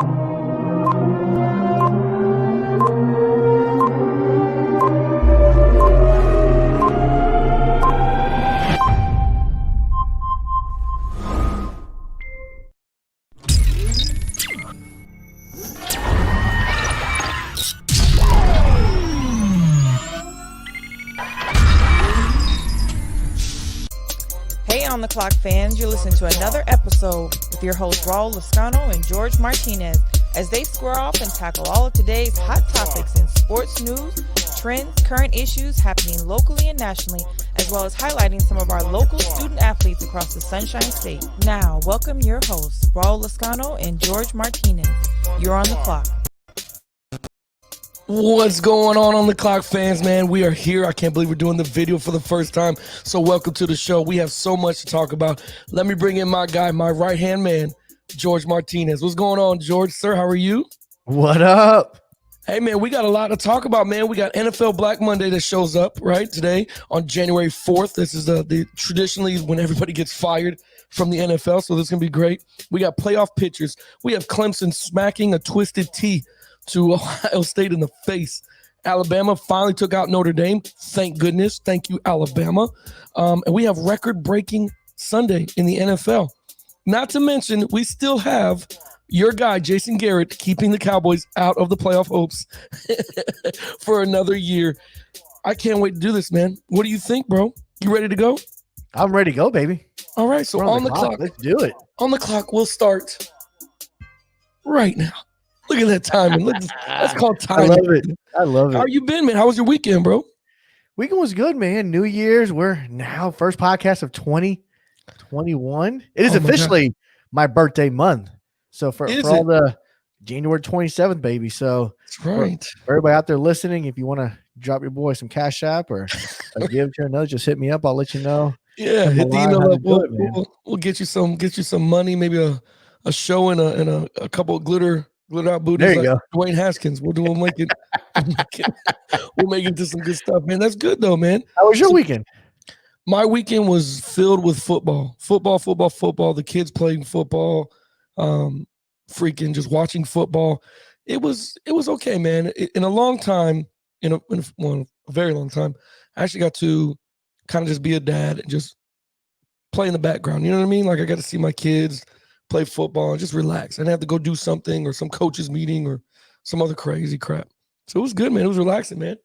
Hey, On the Clock fans, you're listening to another episode with your hosts Raul Lascano and George Martinez as they square off and tackle all of today's hot topics in sports news, trends, current issues happening locally and nationally, as well as highlighting some of our local student athletes across the Sunshine State. Now, welcome your hosts, Raul Lascano and George Martinez. You're on the clock. What's going on the clock, fans, man? We are here. I can't believe we're doing the video for the first time. So welcome to the show. We have so much to talk about. Let me bring in my guy, my right-hand man, George Martinez. What's going on, George? Sir, how are you? What up? Hey, man, we got a lot to talk about, man. We got NFL Black Monday that shows up, right, today on January 4th. This is the traditionally when everybody gets fired from the NFL, so this is going to be great. We got playoff pictures. We have Clemson smacking a twisted T to Ohio State in the face. Alabama finally took out Notre Dame. Thank goodness. Thank you, Alabama. And we have record-breaking Sunday in the NFL. Not to mention, we still have your guy, Jason Garrett, keeping the Cowboys out of the playoff hopes for another year. I can't wait to do this, man. What do you think, bro? You ready to go? I'm ready to go, baby. All right, so on the clock. Let's do it. On the clock, we'll start right now. Look at that timing. That's called timing. I love it. How you been, man? How was your weekend, bro? Weekend was good, man. New Year's. We're now first podcast of 2021. It is officially my birthday month. So for all the January 27th, baby. So that's right. For everybody out there listening, if you want to drop your boy some Cash App or give to another, just hit me up. I'll let you know. Yeah, hit the email up. We'll get you some money, maybe a show and a couple of glitter out booties. There you go. Dwayne Haskins. We'll make it to some good stuff, man. That's good though, man. How was your weekend? My weekend was filled with football. The kids playing football, freaking just watching football. It was okay, man. In a long time, in a very long time, I actually got to kind of just be a dad and just play in the background. You know what I mean? Like I got to see my kids play football and just relax. I didn't have to go do something or some coach's meeting or some other crazy crap. So it was good, man. It was relaxing, man.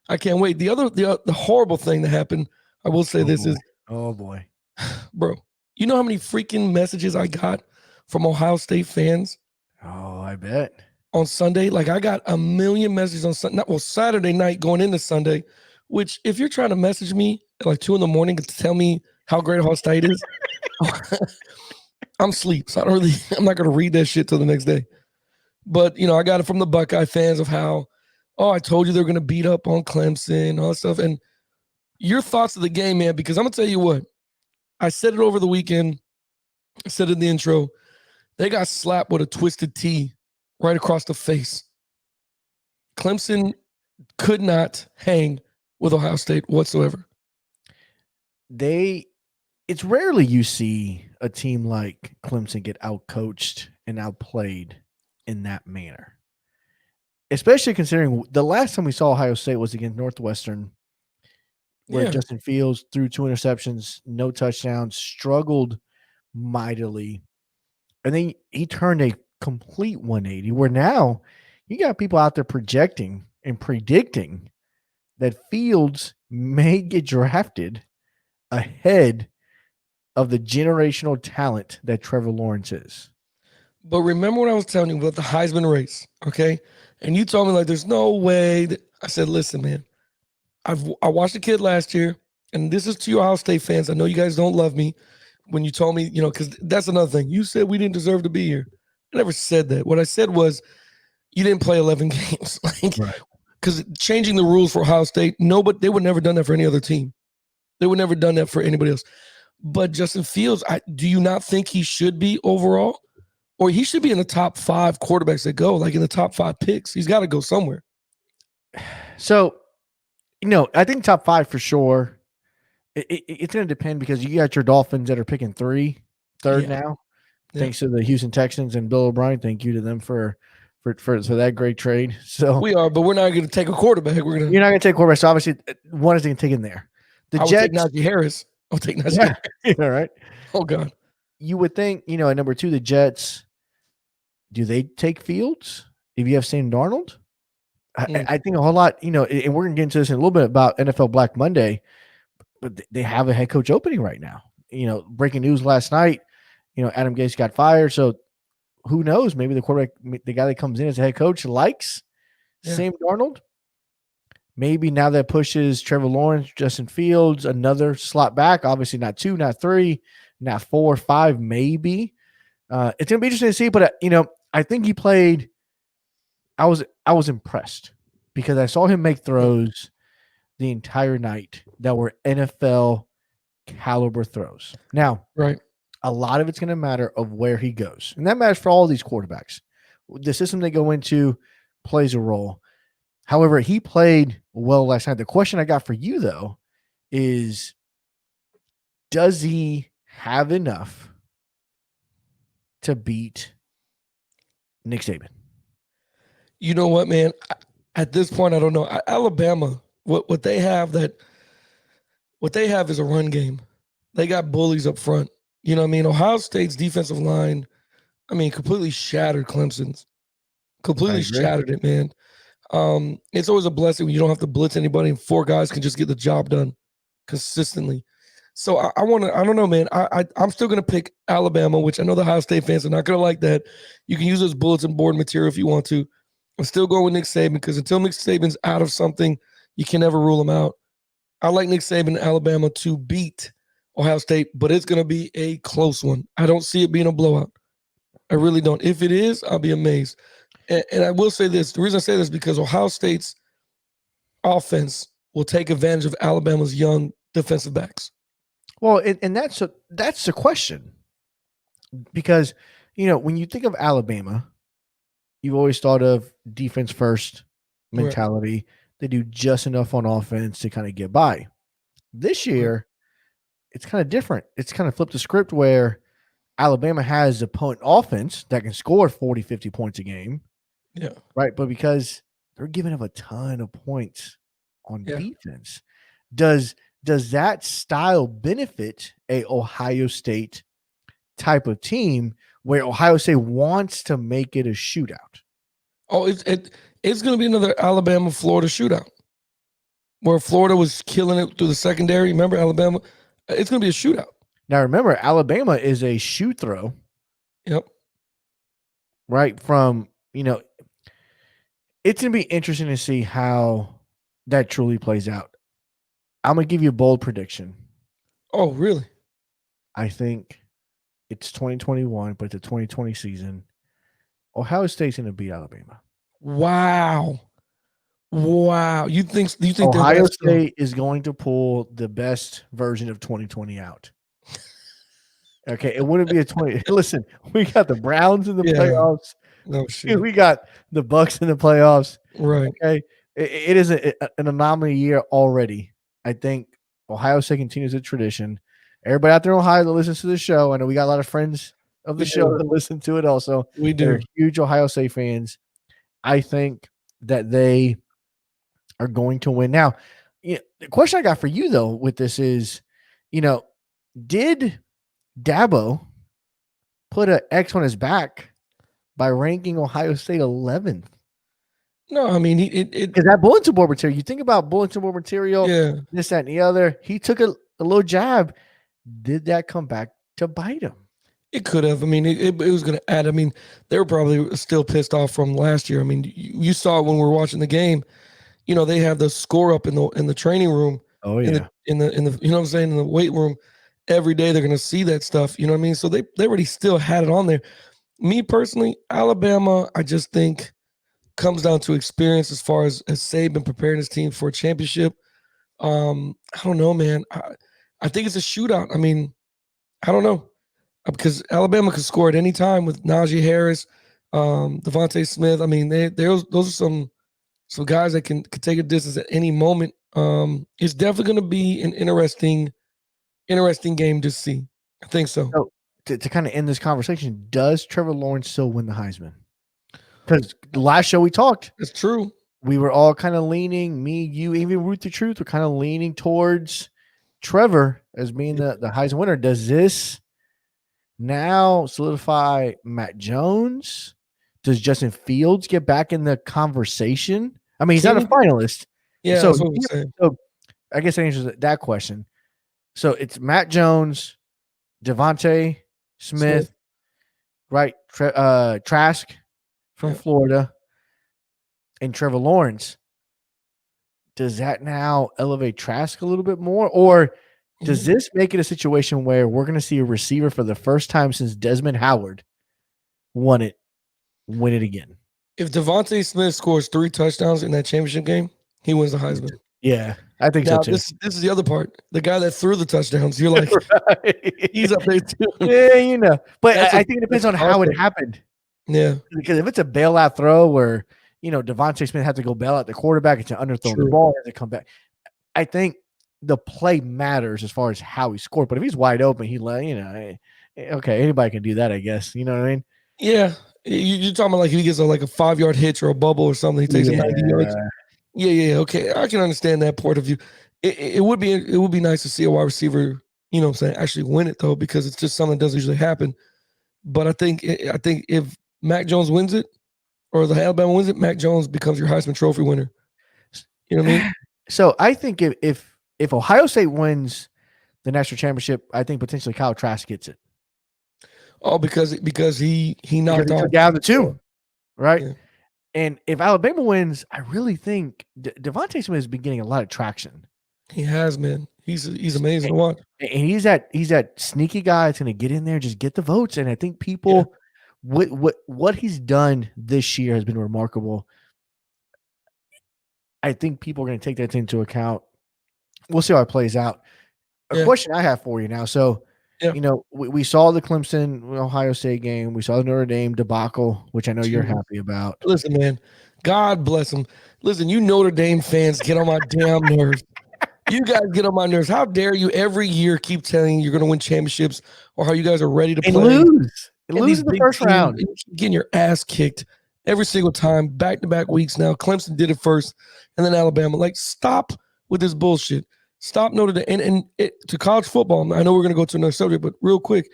I can't wait. The horrible thing that happened, I will say is, oh boy, bro, you know how many freaking messages I got from Ohio State fans? Oh, I bet. On Sunday, like I got a million messages on Saturday night going into Sunday, which if you're trying to message me at like 2 a.m. to tell me how great Ohio State is, I'm asleep, so I'm not going to read that shit till the next day. But, I got it from the Buckeye fans of how, I told you they're going to beat up on Clemson, all that stuff. And your thoughts of the game, man, because I'm going to tell you what, I said it over the weekend. I said it in the intro. They got slapped with a twisted T right across the face. Clemson could not hang with Ohio State whatsoever. It's rarely you see a team like Clemson get outcoached and outplayed in that manner, especially considering the last time we saw Ohio State was against Northwestern, where Justin Fields threw 2 interceptions, no touchdowns, struggled mightily. And then he turned a complete 180, where now you got people out there projecting and predicting that Fields may get drafted ahead of the generational talent that Trevor Lawrence is. But remember what I was telling you about the Heisman race, okay? And you told me, like, there's no way. I said, listen, man, I watched the kid last year, and this is to you Ohio State fans. I know you guys don't love me when you told me, because that's another thing. You said we didn't deserve to be here. I never said that. What I said was you didn't play 11 games. Because changing the rules for Ohio State, they would never done that for any other team. They would never done that for anybody else. But Justin Fields, do you not think he should be overall? Or he should be in the top 5 quarterbacks that go, like in the top 5 picks. He's got to go somewhere. So, I think top 5 for sure. It's going to depend because you got your Dolphins that are picking third now. Thanks to the Houston Texans and Bill O'Brien. Thank you to them for that great trade. So We are, but we're not going to take a quarterback. We're going to. you're not going to take quarterback. So obviously, one is going to take in there. The I would Jets. take Najee Harris. I'll take Najee. Yeah. Harris. All right. Oh God. You would think, at number 2, the Jets. Do they take Fields if you have Sam Darnold? I think a whole lot. And we're going to get into this in a little bit about NFL Black Monday. But they have a head coach opening right now. Breaking news last night. Adam Gase got fired. So who knows? Maybe the quarterback, the guy that comes in as a head coach, likes Sam Darnold. Maybe now that pushes Trevor Lawrence, Justin Fields, another slot back. Obviously, not 2, not 3, not 4, 5, maybe. It's gonna be interesting to see. But I think he played. I was impressed because I saw him make throws the entire night that were NFL caliber throws. Now, right. A lot of it's going to matter of where he goes. And that matters for all these quarterbacks. The system they go into plays a role. However, he played well last night. The question I got for you, though, is does he have enough to beat Nick Saban? You know what, man? At this point, I don't know. Alabama, what they have is a run game. They got bullies up front. You know what I mean? Ohio State's defensive line, completely shattered Clemson's. Completely shattered it, man. It's always a blessing when you don't have to blitz anybody and 4 guys can just get the job done consistently. So I don't know, man. I'm still going to pick Alabama, which I know the Ohio State fans are not going to like that. You can use those bulletin board material if you want to. I'm still going with Nick Saban because until Nick Saban's out of something, you can never rule him out. I like Nick Saban and Alabama to beat Ohio State, but it's going to be a close one. I don't see it being a blowout. I really don't. If it is, I'll be amazed. And I will say this. The reason I say this is because Ohio State's offense will take advantage of Alabama's young defensive backs. Well, and that's the question. Because, when you think of Alabama, you've always thought of defense first mentality. Right. They do just enough on offense to kind of get by. This year, it's kind of different. It's kind of flipped the script where Alabama has a opponent offense that can score 40, 50 points a game. Yeah. Right. But because they're giving up a ton of points on defense, does that style benefit a Ohio State type of team where Ohio State wants to make it a shootout? Oh, it's going to be another Alabama-Florida shootout where Florida was killing it through the secondary. Remember Alabama? It's going to be a shootout. Now, remember, Alabama is a shoot throw. Yep. Right from, it's going to be interesting to see how that truly plays out. I'm going to give you a bold prediction. Oh, really? I think it's 2021, but it's a 2020 season. Ohio State's going to beat Alabama. Wow. You think Ohio State is going to pull the best version of 2020 out? Okay, it wouldn't be a 20. Listen, we got the Browns in the playoffs. No shit. We got the Bucks in the playoffs. Right. Okay, it is an anomaly year already. I think Ohio State continues a tradition. Everybody out there in Ohio that listens to the show, I know we got a lot of friends of the show that listen to it also. We do. They're huge Ohio State fans. I think that they are going to win. Now, the question I got for you, though, with this is, did Dabo put an X on his back by ranking Ohio State 11th? No, because that bulletin board material, you think about bulletin board material, this, that, and the other. He took a little jab. Did that come back to bite him? It could have. It was going to add. They were probably still pissed off from last year. You saw it when we were watching the game. They have the score up in the training room. Oh yeah. In the you know what I'm saying, in the weight room every day. They're going to see that stuff. You know what I mean? So they already still had it on there. Me personally, Alabama, I just think comes down to experience as far as Saban preparing his team for a championship. I don't know, man. I think it's a shootout. I don't know. Because Alabama could score at any time with Najee Harris, Devontae Smith. Those are some guys that can take a distance at any moment. It's definitely going to be an interesting game to see. I think so. to kind of end this conversation, does Trevor Lawrence still win the Heisman? Because the last show we talked, It's true. we were all kind of leaning, me, you, even Root the Truth, were kind of leaning towards Trevor as being the Heisman winner. Does this now solidify Matt Jones? Does Justin Fields get back in the conversation? I mean, he's not a finalist. Yeah, so, that's what I'm saying. So I guess that answers that question. So it's Matt Jones, Devontae Smith, right? Trask from Florida, and Trevor Lawrence. Does that now elevate Trask a little bit more? Or does this make it a situation where we're going to see a receiver for the first time since Desmond Howard win it again? If Devontae Smith scores 3 touchdowns in that championship game, he wins the Heisman. Yeah, I think now, so too. This is the other part. The guy that threw the touchdowns, you're like, he's up there too. Yeah, But I think it depends on how it happened. Yeah. Because if it's a bailout throw where, Devontae Smith had to go bail out the quarterback, it's an underthrown the ball, has to come back. I think the play matters as far as how he scored. But if he's wide open, okay, anybody can do that, I guess. You know what I mean? Yeah. You're talking about like if he gets a 5-yard hitch or a bubble or something, he takes a 90 yards. Yeah. Okay. I can understand that point of view. It would be nice to see a wide receiver, actually win it though, because it's just something that doesn't usually happen. But I think if Mac Jones wins it or the Alabama wins it, Mac Jones becomes your Heisman Trophy winner. You know what I mean? So I think if Ohio State wins the national championship, I think potentially Kyle Trask gets it. Oh, because he knocked off down the 2, right? Yeah. And if Alabama wins, I really think Devontae Smith has been getting a lot of traction. He has, man. He's amazing to watch. And he's that sneaky guy that's going to get in there, just get the votes. And I think people, what he's done this year has been remarkable. I think people are going to take that into account. We'll see how it plays out. A question I have for you now. So, we saw the Clemson Ohio State game. We saw the Notre Dame debacle, which I know you're happy about. Listen, man, God bless them. Listen, you Notre Dame fans get on my damn nerves. You guys get on my nerves. How dare you every year keep telling you're going to win championships or how you guys are ready to play. Lose in the first round. Getting your ass kicked every single time, back-to-back weeks now. Clemson did it first, and then Alabama. Like, stop with this bullshit. Stop Notre Dame. And to college football, I know we're going to go to another subject, but real quick,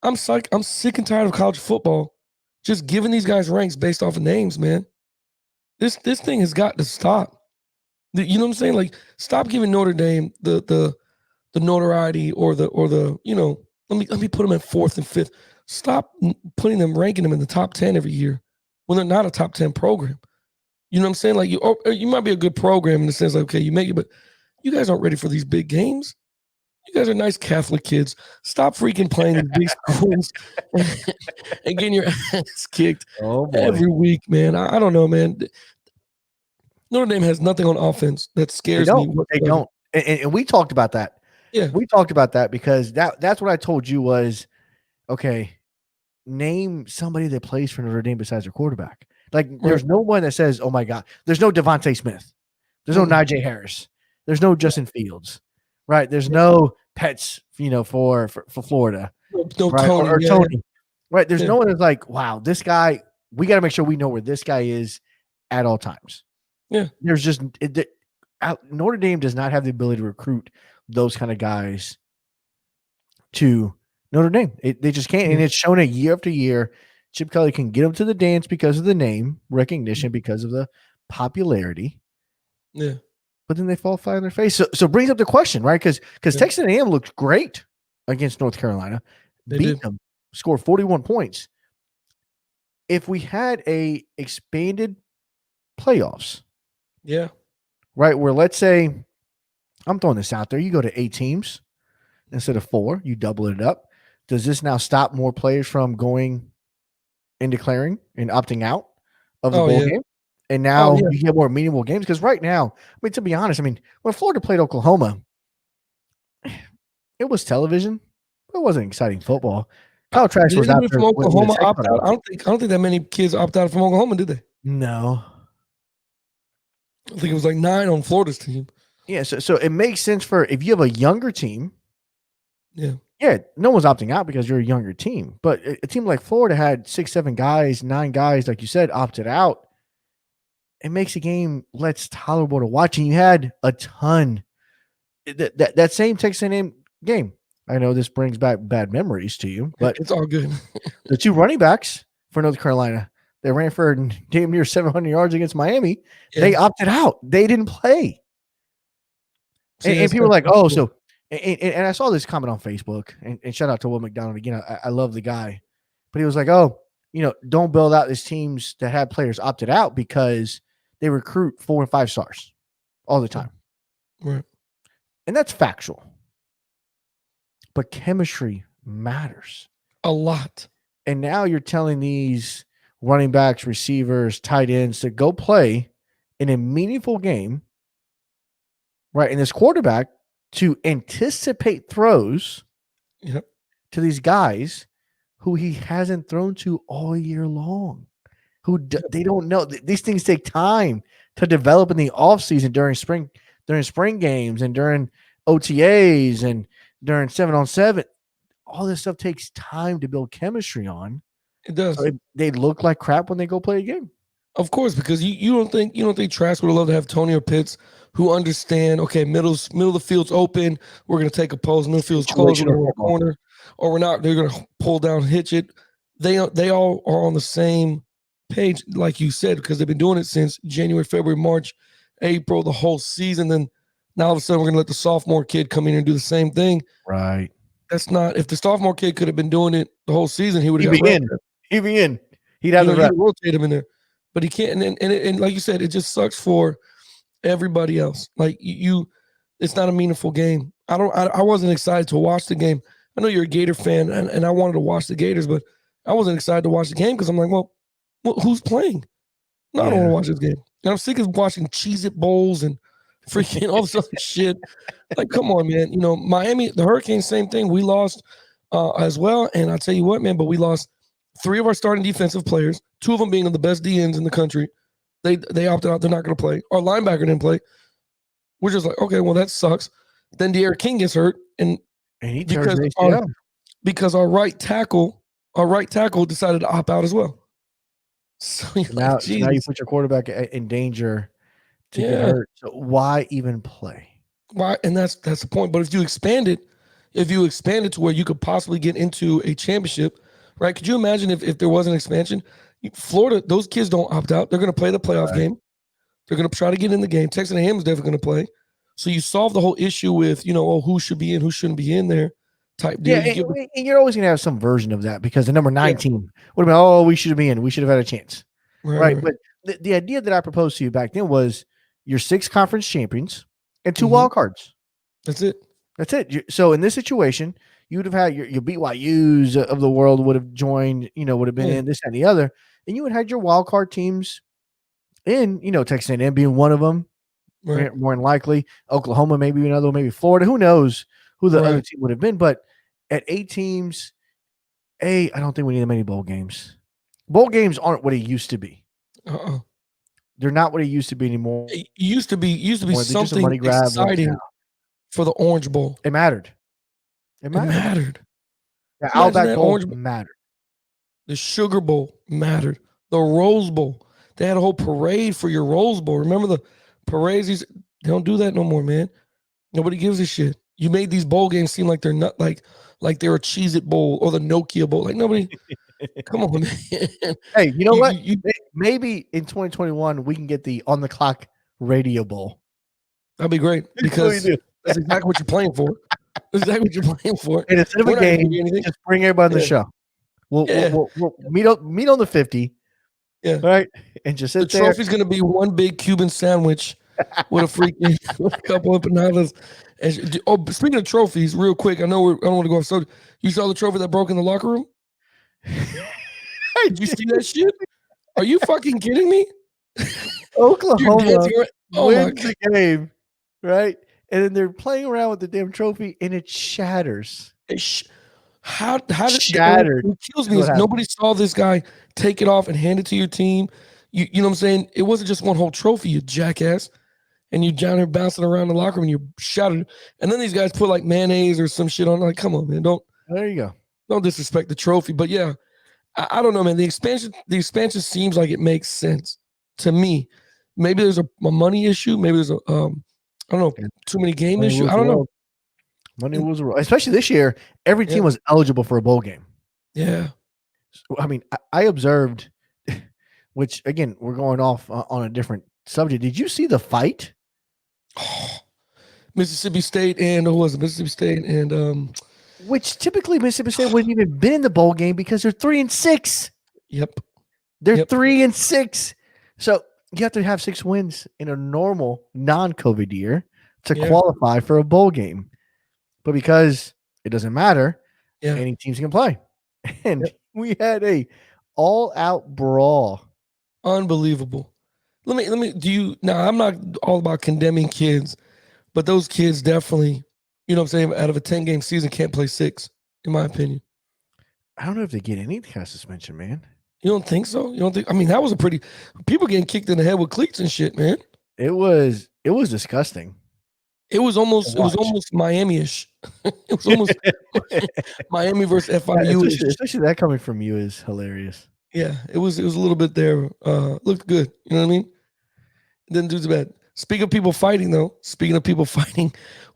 I'm sick and tired of college football just giving these guys ranks based off of names, man. This thing has got to stop. You know what I'm saying? Like, stop giving Notre Dame the notoriety or the let me put them at 4th and 5th. Stop ranking them in the top 10 every year when they're not a top 10 program. You know what I'm saying? Like, you might be a good program in the sense like, okay, you make it, but you guys aren't ready for these big games. You guys are nice Catholic kids. Stop freaking playing these big schools and getting your ass kicked every week, man. I don't know, man. Notre Dame has nothing on offense that scares me. They don't. And we talked about that. Yeah. We talked about that because that's what I told you was, okay, name somebody that plays for Notre Dame besides their quarterback. Like, there's no one that says, oh, my God. There's no Devontae Smith. There's no Najee Harris. There's no Justin Fields, right? There's no Pets, for Florida. No right? Tony. Or Tony. Right? There's no one that's like, wow, this guy, we got to make sure we know where this guy is at all times. Yeah. There's just Notre Dame does not have the ability to recruit those kind of guys to Notre Dame. They just can't. And it's shown it year after year. Chip Kelly can get them to the dance because of the name recognition, because of the popularity. Yeah. But then they fall flat on their face. So brings up the question, right? Because Texas A&M looked great against North Carolina. Beat them, scored 41 points. If we had a expanded playoffs, right, where let's say, I'm throwing this out there, you go to 8 teams instead of 4, you double it up. Does this now stop more players from going and declaring and opting out of the bowl game? And now you get more meaningful games. Because right now, to be honest, when Florida played Oklahoma, it was television. It wasn't exciting football. Kyle Trask was out there from Oklahoma opt out. I don't think that many kids opt out from Oklahoma, did they? No. I think it was like 9 on Florida's team. Yeah, so it makes sense for if you have a younger team, Yeah, no one's opting out because you're a younger team. But a team like Florida had 6, 7 guys, 9 guys, like you said, opted out. It makes the game less tolerable to watch. And you had a ton. That same Texas A&M game. I know this brings back bad memories to you, but It's all good. the 2 running backs for North Carolina, they ran for damn near 700 yards against Miami. Yeah. They opted out. They didn't play. See, And people were like, oh, so and I saw this comment on Facebook, and shout out to Will McDonald again. I love the guy, but he was like, oh, don't build out these teams that have players opted out because they recruit 4 and 5 stars all the time. Right. And that's factual. But chemistry matters A lot. And now you're telling these running backs, receivers, tight ends to go play in a meaningful game, right? And this quarterback to anticipate throws to these guys who he hasn't thrown to all year long, they don't know. These things take time to develop in the offseason during spring games and during OTAs and during 7-on-7. All this stuff takes time to build chemistry on. It does. So they look like crap when they go play a game. Of course, because you don't think Trask would love to have Tony or Pitts who understand, okay, middle of the field's open, we're gonna take a pose, middle field's closed, we're gonna corner, or we're not, they're gonna pull down, hitch it. They all are on the same page, like you said, because they've been doing it since January, February, March, April, the whole season. Then now all of a sudden we're gonna let the sophomore kid come in and do the same thing. Right. That's not, if the sophomore kid could have been doing it the whole season, he would have got in. He'd be in. He'd have the rotate him in there. But he can't, and like you said, it just sucks for everybody else. Like it's not a meaningful game. I wasn't excited to watch the game. I know you're a Gator fan, and I wanted to watch the Gators, but I wasn't excited to watch the game because I'm like, well, who's playing? No, I don't want to watch this game. And I'm sick of watching Cheez-It Bowls and freaking all this other shit. Like, come on, man. Miami, the Hurricanes, same thing. We lost as well, and I'll tell you what, man, but we lost 3 of our starting defensive players, 2 of them being the best DNs in the country. They opted out. They're not going to play. Our linebacker didn't play. We're just like, okay, well, that sucks. Then De'Aaron King gets hurt, and he because our right tackle decided to opt out as well. So now you put your quarterback in danger to get hurt. So why even play? Why? And that's the point. But if you expand it to where you could possibly get into a championship, right? Could you imagine if there was an expansion? Florida, those kids don't opt out. They're going to play the playoff game. They're going to try to get in the game. Texas A&M is definitely going to play. So you solve the whole issue with, who should be in, who shouldn't be in there type deal. Yeah, and you're always going to have some version of that because the number 9 team would have been, we should be in. We should have had a chance. Right. But the idea that I proposed to you back then was your 6 conference champions and 2 wild cards. That's it. So in this situation, you would have had your BYUs of the world would have joined, would have been in this and the other. And you would have had your wild card teams in, Texas A&M being one of them, more than likely. Oklahoma, maybe another one, maybe Florida. Who knows who the other team would have been. But at 8 teams, I don't think we need that many bowl games. Bowl games aren't what it used to be. They're not what it used to be anymore. It used to be something exciting for the Orange Bowl. It mattered. The Outback Bowl mattered. The Sugar Bowl mattered. The Rose Bowl. They had a whole parade for your Rose Bowl. Remember the parades? They don't do that no more, man. Nobody gives a shit. You made these bowl games seem like they're not like they're a Cheez-It Bowl or the Nokia Bowl. Like nobody. Come on, man. Hey, you know what? Maybe in 2021 we can get the On the Clock Radio Bowl. That'd be great because that's exactly what you're playing for. That's exactly what you're playing for. And instead of a game, just bring everybody on the show. We'll meet on the 50. Yeah. Right. And just sit there. The trophy's gonna be one big Cuban sandwich with a freaking a couple of empanadas. And speaking of trophies, real quick, I don't want to go off. So you saw the trophy that broke in the locker room? Did you see that shit? Are you fucking kidding me? Oklahoma wins the game, right? And then they're playing around with the damn trophy, and it shatters. How did it shatter? What kills me is nobody saw this guy take it off and hand it to your team. You know what I'm saying? It wasn't just one whole trophy, you jackass. and you down here bouncing around the locker room and you shouted, and then these guys put like mayonnaise or some shit on. Like, come on, man, There you go. don't disrespect the trophy. But yeah, I don't know, man. The expansion seems like it makes sense to me. Maybe there's a money issue. Maybe there's a I don't know, too many game Money issue. rules I don't the know. world. Money rules the world. Especially this year, every team was eligible for a bowl game. Yeah. I mean, I observed, which again, we're going off on a different subject. Did you see the fight? Mississippi State and who was it? Mississippi State and Which typically Mississippi State wouldn't even been in the bowl game because they're 3-6. Yep. They're Yep. 3-6. So you have to have 6 wins in a normal non-COVID year to qualify for a bowl game. But because it doesn't matter, any teams can play. And we had a all-out brawl. Unbelievable. Let me do you now, I'm not all about condemning kids, but those kids definitely, you know what I'm saying, out of a 10-game season can't play 6, in my opinion. I don't know if they get any kind of suspension, man. You don't think so? You don't think? I mean, that was a pretty people getting kicked in the head with cleats and shit, man. It was disgusting. It was almost Miami-ish. It was almost Miami versus FIU. Especially that coming from you is hilarious. Yeah, it was a little bit there. Looked good. You know what I mean? Didn't do too bad. Speaking of people fighting, though,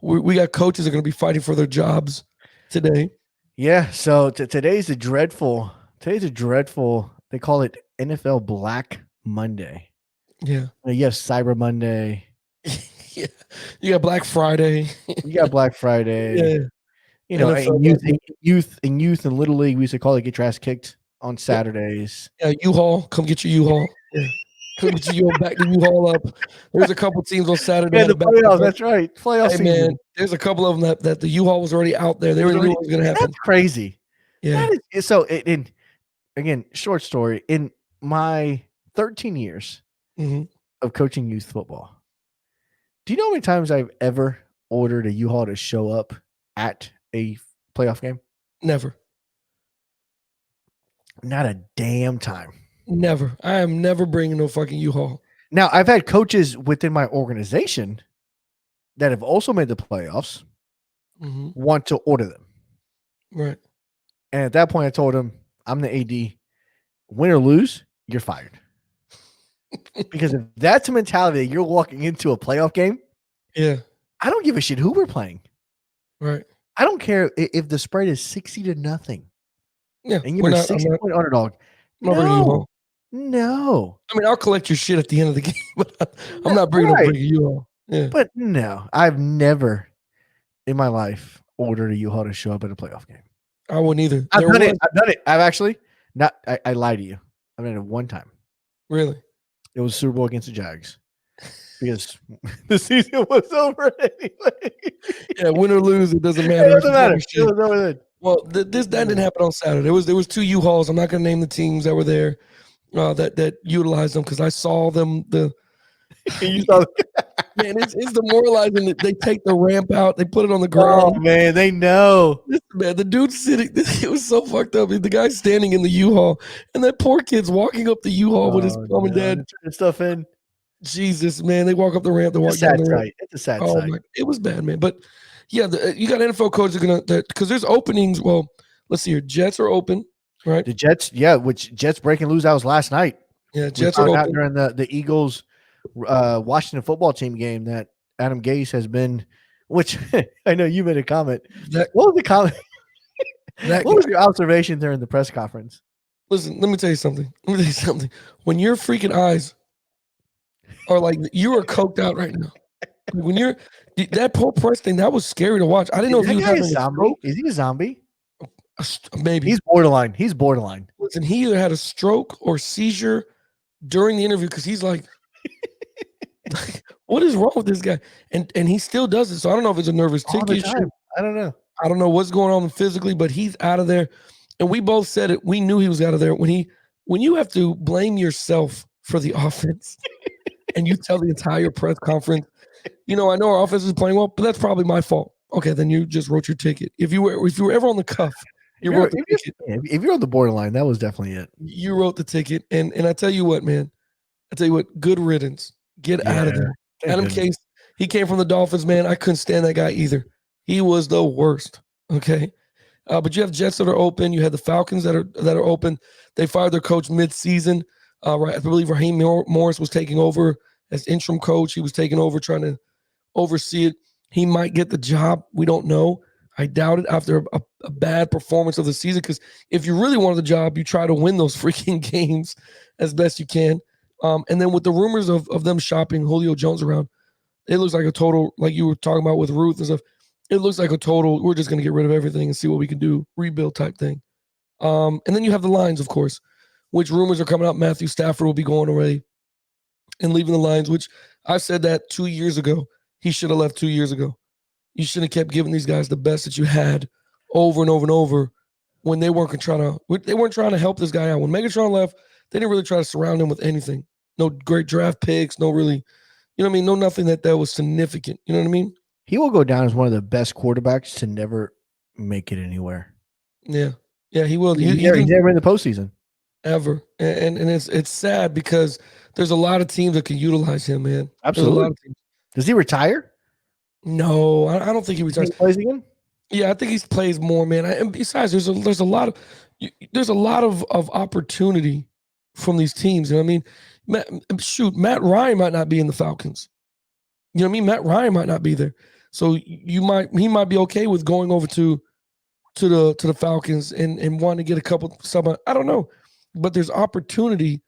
we got coaches that are going to be fighting for their jobs today. Yeah. So today's a dreadful. They call it NFL Black Monday. Yeah. You have Cyber Monday. Yeah. You got Black Friday. You got Black Friday. Yeah. You know, youth and Little League, we used to call it get your ass kicked on Saturdays. Yeah, U-Haul. Come get your U-Haul. Yeah. Come get your back the U-Haul up. There's a couple teams on Saturday. Yeah, the playoffs, that's right. Playoffs. Hey, man, there's a couple of them that the U-Haul was already out there. They already knew what was going to happen. That's crazy. Yeah. Again, short story. In my 13 years of coaching youth football, do you know how many times I've ever ordered a U-Haul to show up at a playoff game? Never. Not a damn time. Never. I am never bringing no fucking U-Haul. Now, I've had coaches within my organization that have also made the playoffs want to order them. Right. And at that point, I told him, I'm the AD. Win or lose, you're fired. Because if that's a mentality that you're walking into a playoff game, I don't give a shit who we're playing. Right. I don't care if the spread is 60-0. Yeah. And you're a 60-point underdog. No. I mean, I'll collect your shit at the end of the game, but I'm not bringing a U-Haul. Yeah. But no, I've never in my life ordered a U-Haul to show up at a playoff game. I wouldn't either. I've done it. I've actually not. I lied to you. I've done it one time. Really? It was Super Bowl against the Jags because the season was over anyway. Yeah, win or lose, it doesn't matter. It doesn't matter. It was over then. Well, that didn't happen on Saturday. There was 2 U-Hauls. I'm not going to name the teams that were there that utilized them because I saw them. You saw man, it's demoralizing that they take the ramp out, they put it on the ground. Oh man, they know. Man, the dude sitting, it was so fucked up. The guy's standing in the U-Haul, and that poor kid's walking up the U-Haul with his mom and dad. Turning stuff in. Jesus, man, they walk up the ramp. They walk down the ramp. It's a sad sight. It was bad, man. But yeah, you got NFL coaches are gonna because there's openings. Well, let's see here. Jets are open, right? The Jets, which Jets breaking loose. That was last night. Yeah, Jets are open during the Eagles Washington football team game that Adam Gase has been. Which I know you made a comment. What was the comment? What was your observation during the press conference? Listen, let me tell you something. When your freaking eyes are like you are coked out right now. When you're that Paul Price thing, that was scary to watch. I didn't know if he was having a stroke. Is he a zombie? Maybe he's borderline. Listen, he either had a stroke or seizure during the interview because he's like, what is wrong with this guy? And he still does it. So I don't know if it's a nervous tick issue. I don't know. I don't know what's going on physically, but he's out of there. And we both said it. We knew he was out of there. When you have to blame yourself for the offense and you tell the entire press conference, I know our offense is playing well, but that's probably my fault. Okay, then you just wrote your ticket. If you were ever on the cuff, you wrote the ticket. If you're on the borderline, that was definitely it. You wrote the ticket. And I tell you what, man. Good riddance. Get out of there. Thank Adam goodness. Case, he came from the Dolphins, man. I couldn't stand that guy either. He was the worst. Okay. But you have Jets that are open. You have the Falcons that are open. They fired their coach mid-season. Right, I believe Raheem Morris was taking over as interim coach. He was taking over, trying to oversee it. He might get the job. We don't know. I doubt it after a bad performance of the season. Because if you really wanted the job, you try to win those freaking games as best you can. And then with the rumors of them shopping Julio Jones around, it looks like a total, like you were talking about with Ruth and stuff. It looks like a total, we're just going to get rid of everything and see what we can do, rebuild type thing. And then you have the Lions, of course, which rumors are coming out. Matthew Stafford will be going away and leaving the Lions, which I said that 2 years ago. He should have left 2 years ago. You should have kept giving these guys the best that you had over and over and over when they weren't trying to help this guy out. When Megatron left, they didn't really try to surround him with anything. No great draft picks, no really, you know what I mean? No nothing that was significant. You know what I mean? He will go down as one of the best quarterbacks to never make it anywhere. Yeah. Yeah, he will. He's never in the postseason. Ever. And it's sad because there's a lot of teams that can utilize him, man. Absolutely. There's a lot of teams. Does he retire? No, I don't think he retires. He plays again? Yeah, I think he plays more, man. And besides, there's a lot of opportunity from these teams. You know what I mean? Matt Ryan might not be in the Falcons. You know what I mean? Matt Ryan might not be there. So he might be okay with going over to the Falcons and wanting to get a couple someone. I don't know. But there's opportunity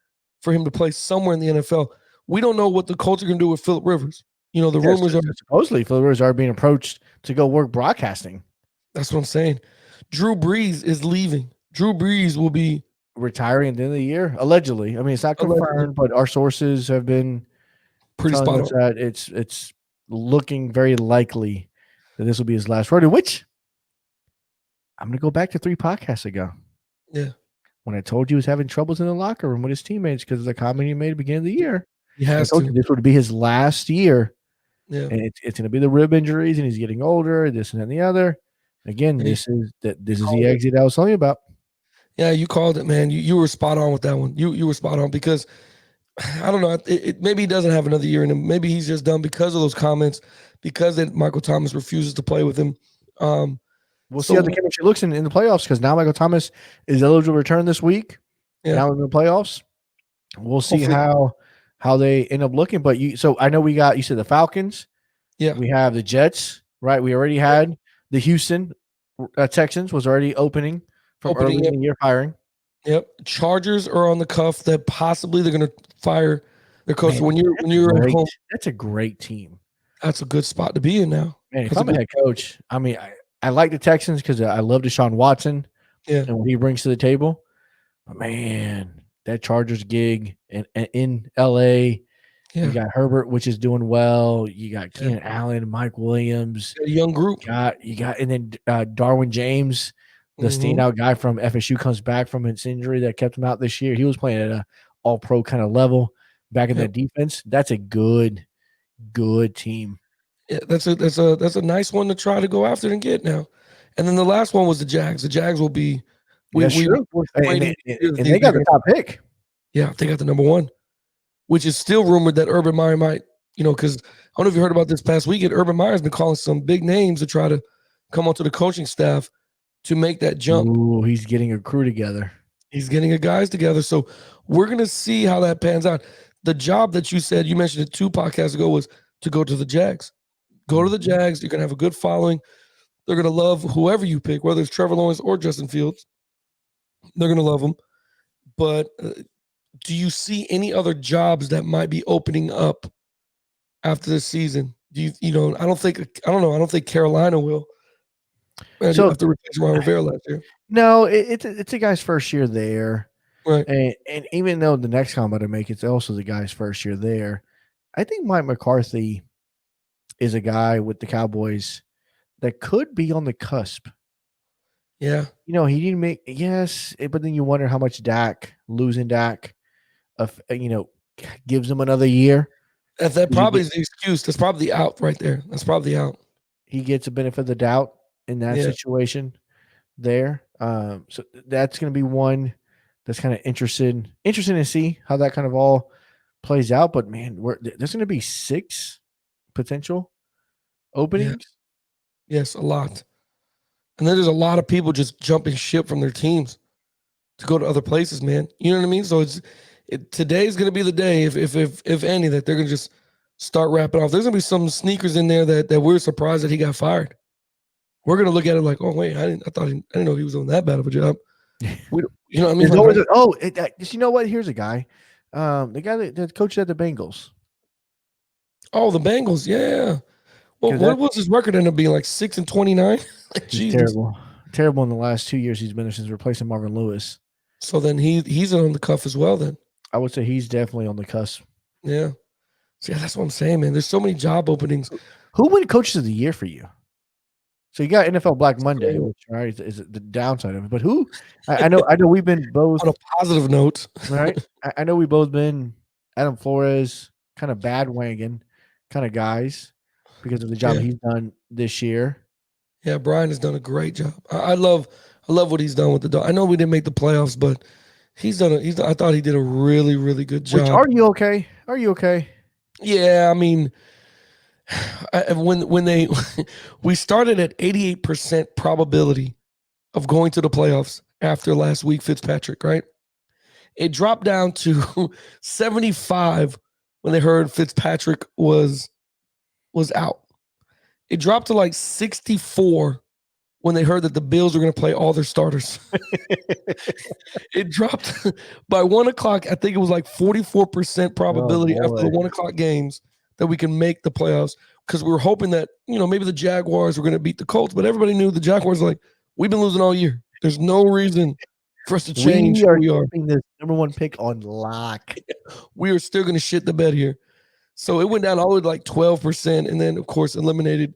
for him to play somewhere in the NFL. We don't know what the Colts are going to do with Phillip Rivers. You know, the rumors are supposedly Phillip Rivers are being approached to go work broadcasting. That's what I'm saying. Drew Brees is leaving. Drew Brees will be retiring at the end of the year, allegedly. I mean, it's not confirmed, but our sources have been pretty spot on. That it's looking very likely that this will be his last rodeo, which I'm going to go back to 3 podcasts ago. Yeah. When I told you he was having troubles in the locker room with his teammates because of the comment he made at the beginning of the year. He has to. This would be his last year. Yeah. And it's going to be the rib injuries, and he's getting older, this and the other. Again, this is the exit I was telling you about. Yeah, you called it, man. You were spot on with that one. You were spot on because I don't know. Maybe he doesn't have another year in him. Maybe he's just done because of those comments, because that Michael Thomas refuses to play with him. We'll see how the chemistry looks in the playoffs because now Michael Thomas is eligible to return this week. Yeah. Now in the playoffs, we'll see how they end up looking. But so I know you said the Falcons. Yeah. We have the Jets, right? We already had the Houston Texans was already opening early in the year hiring. Yep. Chargers are on the cuff that possibly they're going to fire their coach. Man, when you're at home, that's a great team. That's a good spot to be in now. Man, if I'm a head coach, I mean, I like the Texans because I love Deshaun Watson and what he brings to the table. But man, that Chargers gig in LA, you got Herbert, which is doing well. You got Keenan Allen, Mike Williams, a young group. You got, and then Darwin James, the standout guy from FSU, comes back from his injury that kept him out this year. He was playing at a all-pro kind of level back in that defense. That's a good team. Yeah, that's a nice one to try to go after and get now. And then the last one was the Jags. The Jags will be and they got the top pick. Yeah, they got the number 1, which is still rumored that Urban Meyer might, because I don't know if you heard about this past weekend. Urban Meyer's been calling some big names to try to come onto the coaching staff to make that jump. Ooh, he's getting a crew together. He's getting guys together. So we're going to see how that pans out. The job that you mentioned it 2 podcasts ago was to go to the Jags. Go to the Jags. You're going to have a good following. They're going to love whoever you pick, whether it's Trevor Lawrence or Justin Fields. They're going to love them. But do you see any other jobs that might be opening up after this season? I don't think Carolina will. So after replacing Ron Rivera last year. No, it's a guy's first year there. Right. And even though the next comment I make, it's also the guy's first year there. I think Mike McCarthy is a guy with the Cowboys that could be on the cusp. Yeah. He didn't make, but then you wonder how much losing Dak, gives him another year. That probably is the excuse. That's probably the out right there. That's probably the out. He gets a benefit of the doubt in that situation there. So that's going to be one that's kind of interesting to see how that kind of all plays out. But man, there's going to be 6 potential Yeah. openings. Yes, a lot. And then there's a lot of people just jumping ship from their teams to go to other places, man. You know what I mean? So today's gonna be the day, if any, that they're gonna just start wrapping off. There's gonna be some sneakers in there that we're surprised that he got fired. We're gonna look at it like, oh wait, I didn't know he was doing that bad of a job. You know what I mean? There's always you know what? Here's a guy, the guy that coached at the Bengals. Oh, the Bengals, yeah. Well, what was his record end up being, like 6-29? He's terrible in the last 2 years he's been there since replacing Marvin Lewis. So then he's on the cuff as well. Then I would say he's definitely on the cusp. Yeah. So yeah, that's what I'm saying, man. There's so many job openings. Who won Coaches of the Year for you? So you got NFL Black Monday, which right is the downside of it. But who? I know we've been both on a positive note, right? I know we both been Adam Flores kind of bandwagon kind of guys because of the job he's done this year. Yeah, Brian has done a great job. I love what he's done with the dog. I know we didn't make the playoffs, but I thought he did a really, really good job. Are you okay? Are you okay? Yeah, I mean, when we started at 88% probability of going to the playoffs after last week, Fitzpatrick, right? It dropped down to 75 when they heard Fitzpatrick was out. It dropped to like 64 when they heard that the Bills were going to play all their starters. It dropped by 1 o'clock. I think it was like 44% probability after the 1 o'clock games that we can make the playoffs, because we were hoping that, maybe the Jaguars were going to beat the Colts, but everybody knew the Jaguars were like, we've been losing all year. There's no reason for us to change who we are. This number one pick on lock. We are still going to shit the bed here. So it went down all the way to like 12%, and then, of course, eliminated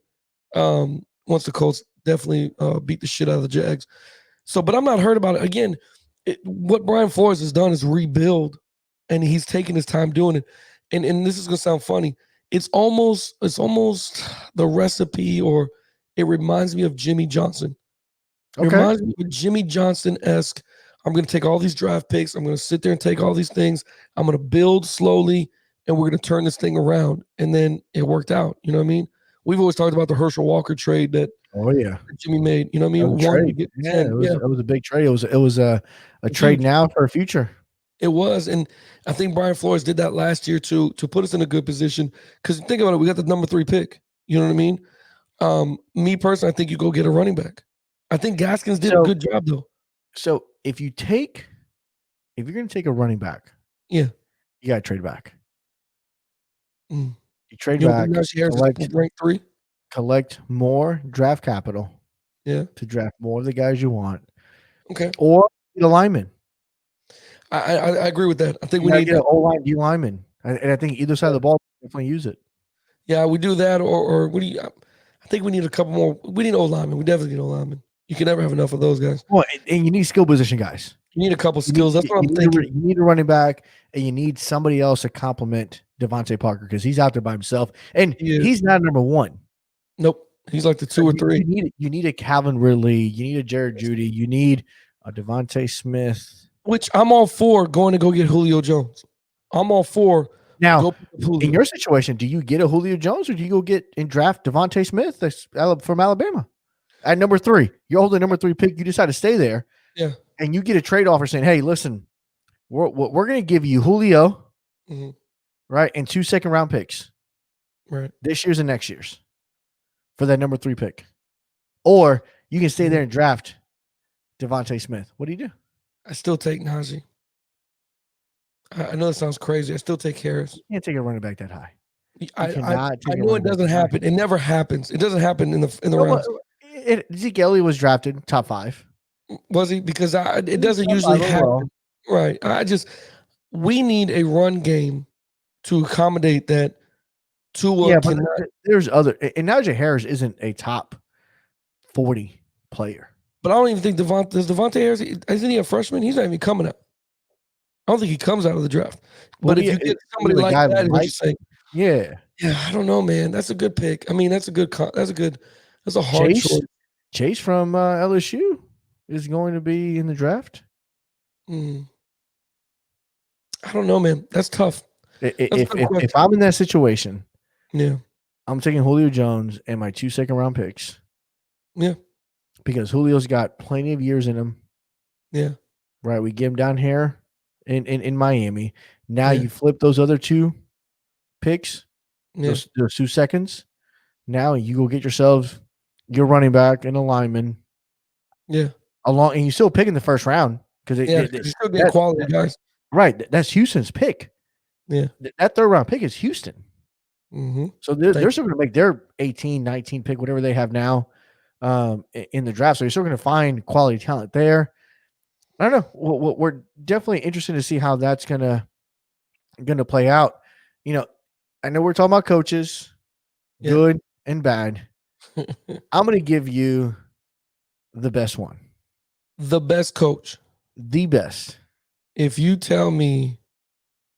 once the Colts definitely beat the shit out of the Jags. So, but I'm not hurt about it. Again, what Brian Flores has done is rebuild, and he's taken his time doing it. And this is going to sound funny. It's almost the recipe, or it reminds me of Jimmy Johnson. It reminds me of Jimmy Johnson-esque. I'm going to take all these draft picks. I'm going to sit there and take all these things. I'm going to build slowly, and we're going to turn this thing around. And then it worked out. You know what I mean? We've always talked about the Herschel Walker trade that Jimmy made. You know what I mean? It was a big trade. It was a trade now for a future. It was, and I think Brian Flores did that last year to put us in a good position. Because think about it, we got the number 3 pick. You know what I mean? Me personally, I think you go get a running back. I think Gaskins did a good job though. So if you're going to take a running back, you got to trade back. Mm. You trade back, rank 3, collect more draft capital. Yeah, to draft more of the guys you want. Okay, or get a lineman. I agree with that. I think we need an O-line, D lineman, and I think either side of the ball definitely use it. Yeah, we do that, or what do you? I think we need a couple more. We need O linemen. We definitely need O linemen. You can never have enough of those guys. Well, and you need skill position guys. You need a couple skills. That's what I'm thinking. You need a running back, and you need somebody else to complement Devontae Parker, because he's out there by himself, and he's not number 1. Nope, he's like the 2 or 3. You need a Calvin Ridley. You need a Jared Judy. You need a Devontae Smith. Which I'm all for going to go get Julio Jones. I'm all for. Now, in your situation, do you get a Julio Jones, or do you go get and draft Devontae Smith from Alabama at number 3? You're holding number 3 pick. You decide to stay there. Yeah. And you get a trade offer saying, hey, listen, we're going to give you Julio, right, and 2 second-round picks, right, this year's and next year's for that number 3 pick. Or you can stay there and draft Devontae Smith. What do you do? I still take Najee. I know that sounds crazy. I still take Harris. You can't take a running back that high. I know it doesn't happen. It never happens. It doesn't happen in the rounds. Zeke Elliott was drafted top 5. Was he? Because it doesn't usually happen. Right. We need a run game to accommodate that. Tua cannot. There's other, and Najee Harris isn't a top 40 player. But I don't even think Devontae Harris, isn't he a freshman? He's not even coming up. I don't think he comes out of the draft. But if you get somebody like that, what you're saying, yeah, I don't know, man. That's a good pick. I mean, that's a hard choice. Chase from LSU is going to be in the draft. I don't know, man. That's tough. If I'm in that situation, yeah, I'm taking Julio Jones and my 2 second-round picks. Yeah. Because Julio's got plenty of years in him. Yeah. Right. We get him down here in Miami. Now Yeah. you flip those other 2 picks, Yeah. those 2 seconds. Now you go get yourselves your running back and a lineman. Yeah. And you still pick in the first round because Yeah. You still get quality guys. Right. That's Houston's pick. Yeah. That third round pick is Houston. Mm-hmm. So they're still going to make their 18, 19 pick, whatever they have now in the draft. So you're still going to find quality talent there. I don't know. We're definitely interested to see how that's going to play out. You know, I know we're talking about coaches, good and bad. I'm going to give you the best one. The best coach. The best. If you tell me,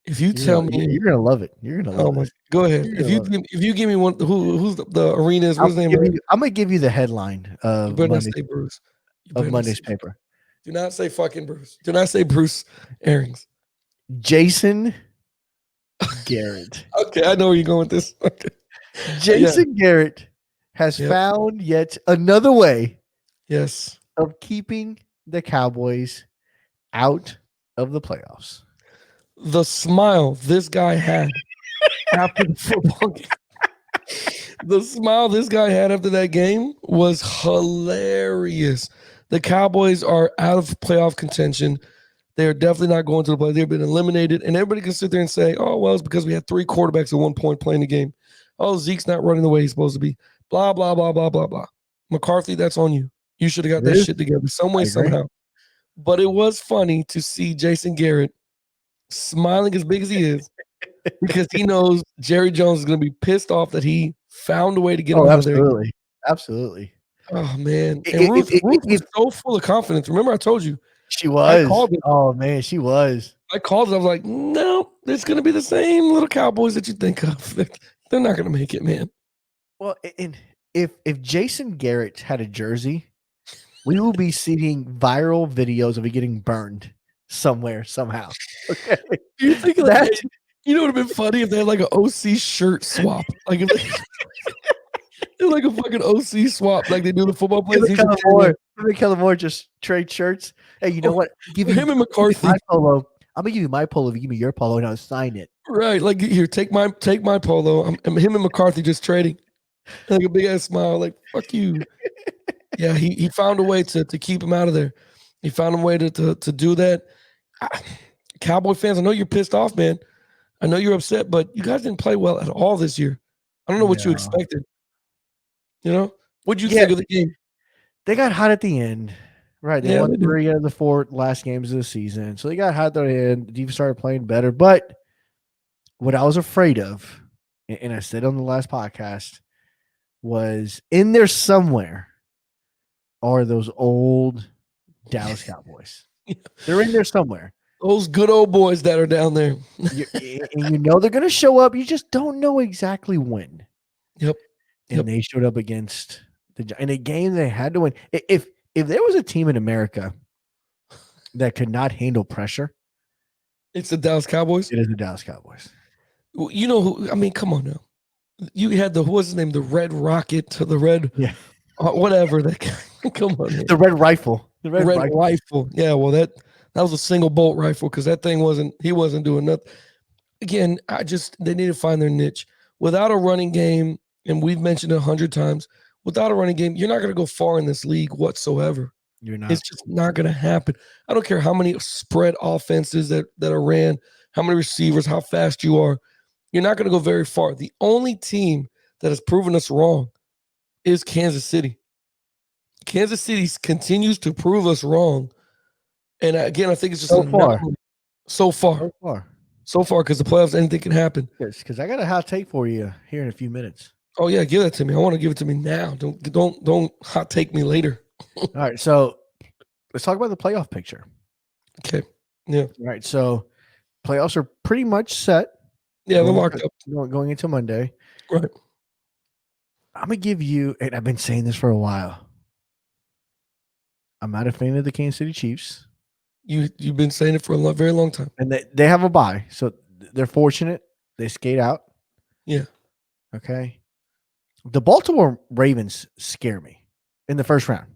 you're gonna love it. You're gonna love it. Go ahead. If you give me one, who's the arenas? What's the name? I'm gonna give you the headline of Monday's paper. Do not say fucking Bruce. Do not say Bruce Aarons. Jason Garrett. Okay, I know where you're going with this. Okay. Jason Garrett has found yet another way. Yes. Of keeping the Cowboys out of the playoffs. The smile this guy had after the football game. The smile this guy had after that game was hilarious. The Cowboys are out of playoff contention. They're definitely not going to the play. They've been eliminated. And everybody can sit there and say, oh, well, it's because we had 3 quarterbacks at one point playing the game. Oh, Zeke's not running the way he's supposed to be. Blah, blah, blah, blah, blah, blah. McCarthy, that's on you. You should have got that shit together some way, somehow. But it was funny to see Jason Garrett smiling as big as he is because he knows Jerry Jones is going to be pissed off that he found a way to get him out of there. Absolutely. Oh, man. And Ruth was so full of confidence. Remember I told you. She was. Oh, man, she was. I called it. I was like, no, it's going to be the same little Cowboys that you think of. They're not going to make it, man. Well, and if Jason Garrett had a jersey, we will be seeing viral videos of it getting burned somewhere, somehow. Okay. Do you think that? You know what would have been funny if they had like an OC shirt swap? Like if they're like a fucking OC swap, like they do the football players. Kellen Moore just trade shirts. Hey, you know what? Give him and McCarthy my polo. I'm gonna give you my polo. If you give me your polo, and I'll sign it. Right, like here, take my polo. Him and McCarthy just trading. Like a big ass smile, like fuck you. Yeah, he found a way to keep him out of there. He found a way to do that. Cowboy fans, I know you're pissed off, man. I know you're upset, but you guys didn't play well at all this year. I don't know what you expected. You know? What'd you think of the game? They got hot at the end. Right. They won 3 out of the 4 last games of the season. So they got hot at the end. The defense started playing better. But what I was afraid of, and I said on the last podcast, was in there somewhere are those old Dallas Cowboys. They're in there somewhere. Those good old boys that are down there. And you know they're going to show up. You just don't know exactly when. Yep. And they showed up against in a game they had to win. If there was a team in America that could not handle pressure, it's the Dallas Cowboys. It is the Dallas Cowboys. You know who? I mean, come on now. You had what's his name? The Red Rocket to the Red, whatever. That guy. Come on, man. The Red Rifle. The Red Rifle. Yeah, well, that was a single bolt rifle because that thing he wasn't doing nothing. Again, they need to find their niche. Without a running game, and we've mentioned it 100 times, without a running game, you're not going to go far in this league whatsoever. You're not. It's just not going to happen. I don't care how many spread offenses that are ran, how many receivers, how fast you are. You're not going to go very far. The only team that has proven us wrong is Kansas City. Kansas City continues to prove us wrong. And again, I think it's just so far, because the playoffs, anything can happen. Yes, because I got a hot take for you here in a few minutes. Oh yeah, give that to me. I want to give it to me now. Don't hot take me later. All right, so let's talk about the playoff picture. Okay. Yeah. All right, so playoffs are pretty much set. Yeah, they're locked up. Going into Monday. Right. I'm going to give you, and I've been saying this for a while. I'm not a fan of the Kansas City Chiefs. You've been saying it for a very long time. And they have a bye, so they're fortunate. They skate out. Yeah. Okay. The Baltimore Ravens scare me in the first round.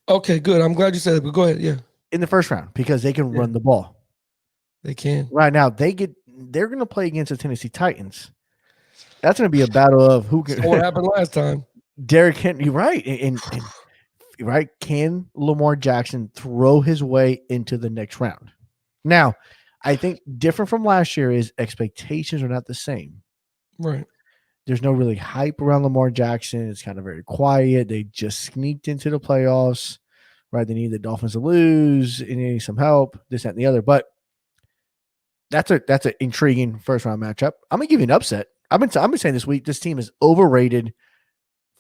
Okay, good. I'm glad you said that, but go ahead. Yeah, In the first round because they can Yeah. run the ball. they can. Right now, they're going to play against the Tennessee Titans. That's going to be a battle of who So can. what happened last time? Derrick Henry, right? And right, can Lamar Jackson throw his way into the next round? Now, I think different from last year is expectations are not the same. Right. There's no really hype around Lamar Jackson. It's kind of very quiet. They just sneaked into the playoffs, right? They need the Dolphins to lose and they need some help, this, that, and the other. But that's an intriguing first round matchup. I'm gonna give you an upset. I've been saying this week this team is overrated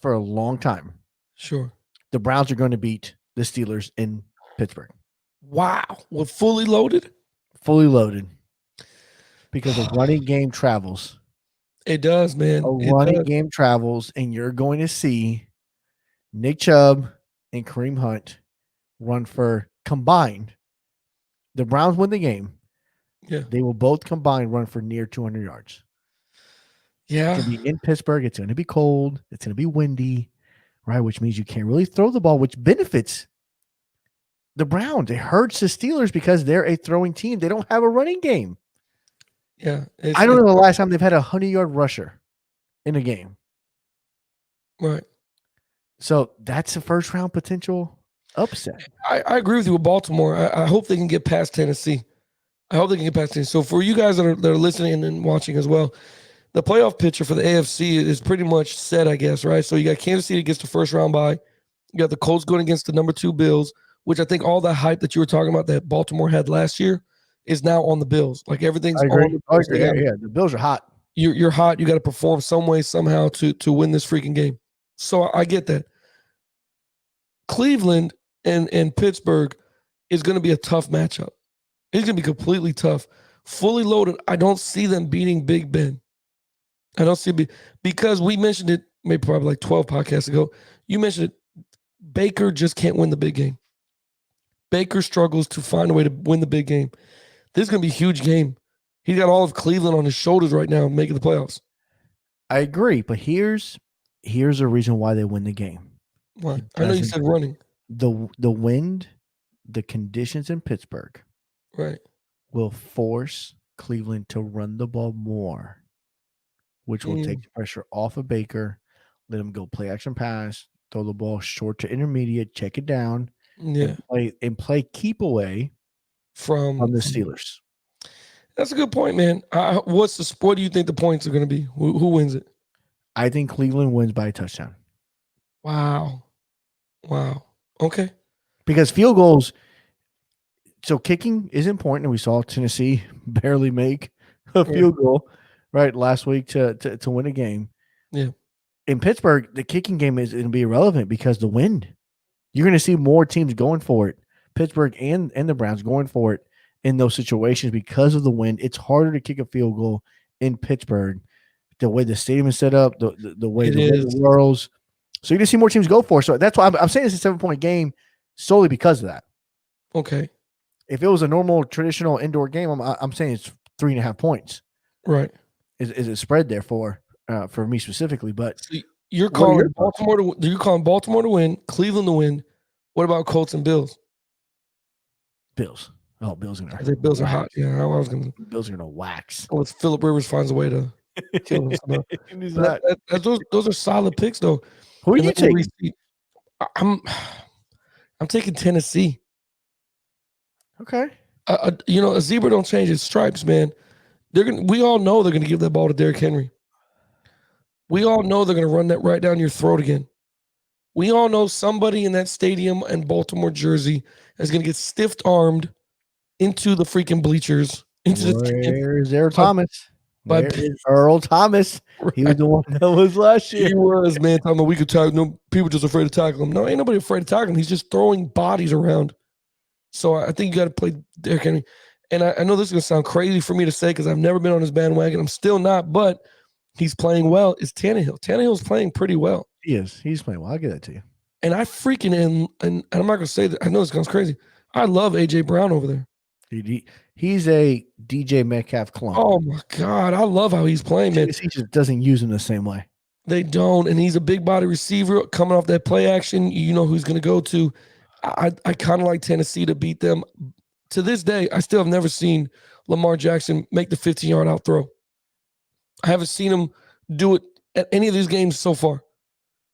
for a long time. Sure. The Browns are going to beat the Steelers in Pittsburgh, Wow. Well, fully loaded? fully loaded, because the running game travels. It does, man. A It running does. game travels, and you're going to see Nick Chubb and Kareem Hunt run for combined. The Browns win the game. Yeah. They will both combine run for near 200 yards. It's Yeah. going to be in Pittsburgh. It's going to be cold. It's going to be windy, right? Which means you can't really throw the ball, which benefits the Browns. It hurts the Steelers because they're a throwing team. They don't have a running game. Yeah. I don't know the last time they've had a 100-yard rusher in a game. Right. So that's a first round potential upset. I agree with you with Baltimore. I hope they can get past Tennessee. I hope they can get past Tennessee. So for you guys that are listening and watching as well, the playoff picture for the AFC is pretty much set, I guess, right? So you got Kansas City against the first round bye. You got the Colts going against the number 2 Bills, which I think all the hype that you were talking about that Baltimore had last year is now on the Bills. Like everything's I agree. on the Bills. Yeah. The Bills are hot. You're hot. You got to perform some way, somehow to win this freaking game. So I get that. Cleveland and Pittsburgh is going to be a tough matchup. It's going to be completely tough. Fully loaded, I don't see them beating Big Ben. I don't see it because we mentioned it maybe probably like 12 podcasts ago. You mentioned it. Baker just can't win the big game. Baker struggles to find a way to win the big game. This is going to be a huge game. He's got all of Cleveland on his shoulders right now making the playoffs. I agree, but here's a reason why they win the game. Why? I know you said running. The wind, the conditions in Pittsburgh Right. will force Cleveland to run the ball more, which will take the pressure off of Baker, let him go play action pass, throw the ball short to intermediate, check it down, Yeah. and play keep away From the Steelers. That's a good point, man. What do you think the points are going to be? Who wins it? I think Cleveland wins by a touchdown. Wow. Okay. Because field goals, so kicking is important, and we saw Tennessee barely make a field goal right last week to win a game. Yeah. In Pittsburgh, the kicking game is going to be irrelevant because the wind. You're going to see more teams going for it. Pittsburgh and the Browns going for it in those situations because of the wind. It's harder to kick a field goal in Pittsburgh. The way the stadium is set up, the way the wind whirls. So you're going to see more teams go for it. So that's why I'm saying it's a 7-point game solely because of that. Okay. If it was a normal, traditional indoor game, I'm saying it's 3.5 points. Right. Is it spread there for me specifically? But so you're calling Baltimore to. You're calling Baltimore to win, Cleveland to win. What about Colts and Bills? Bills. Oh, Bills are I think Bills are hot. Yeah, I was going to. Bills are going to wax. Unless Phillip Rivers finds a way to kill them. Those are solid picks, though. Who are you taking? I'm taking Tennessee. Okay. A zebra don't change its stripes, man. We all know they're gonna give that ball to Derrick Henry. We all know they're gonna run that right down your throat again. We all know somebody in that stadium and Baltimore jersey is gonna get stiff-armed into the freaking bleachers. Where's Earl Thomas? Where is Earl Thomas? Right. He was the one that was last year. He was, man. Talking about we could tackle. No, people just afraid to tackle him. No, ain't nobody afraid to tackle him. He's just throwing bodies around. So I think you got to play Derrick Henry. And I know this is going to sound crazy for me to say because I've never been on his bandwagon. I'm still not, but he's playing well. It's Tannehill. Tannehill's playing pretty well. He is. He's playing well. I'll give that to you. And I freaking and I'm not going to say that. I know this sounds crazy. I love A.J. Brown over there. He's a DJ Metcalf clone. Oh, my God. I love how he's playing, man. He just doesn't use him the same way. They don't, and he's a big body receiver coming off that play action. You know who's going to go to. I kind of like Tennessee to beat them. To this day, I still have never seen Lamar Jackson make the 15-yard out throw. I haven't seen him do it at any of these games so far.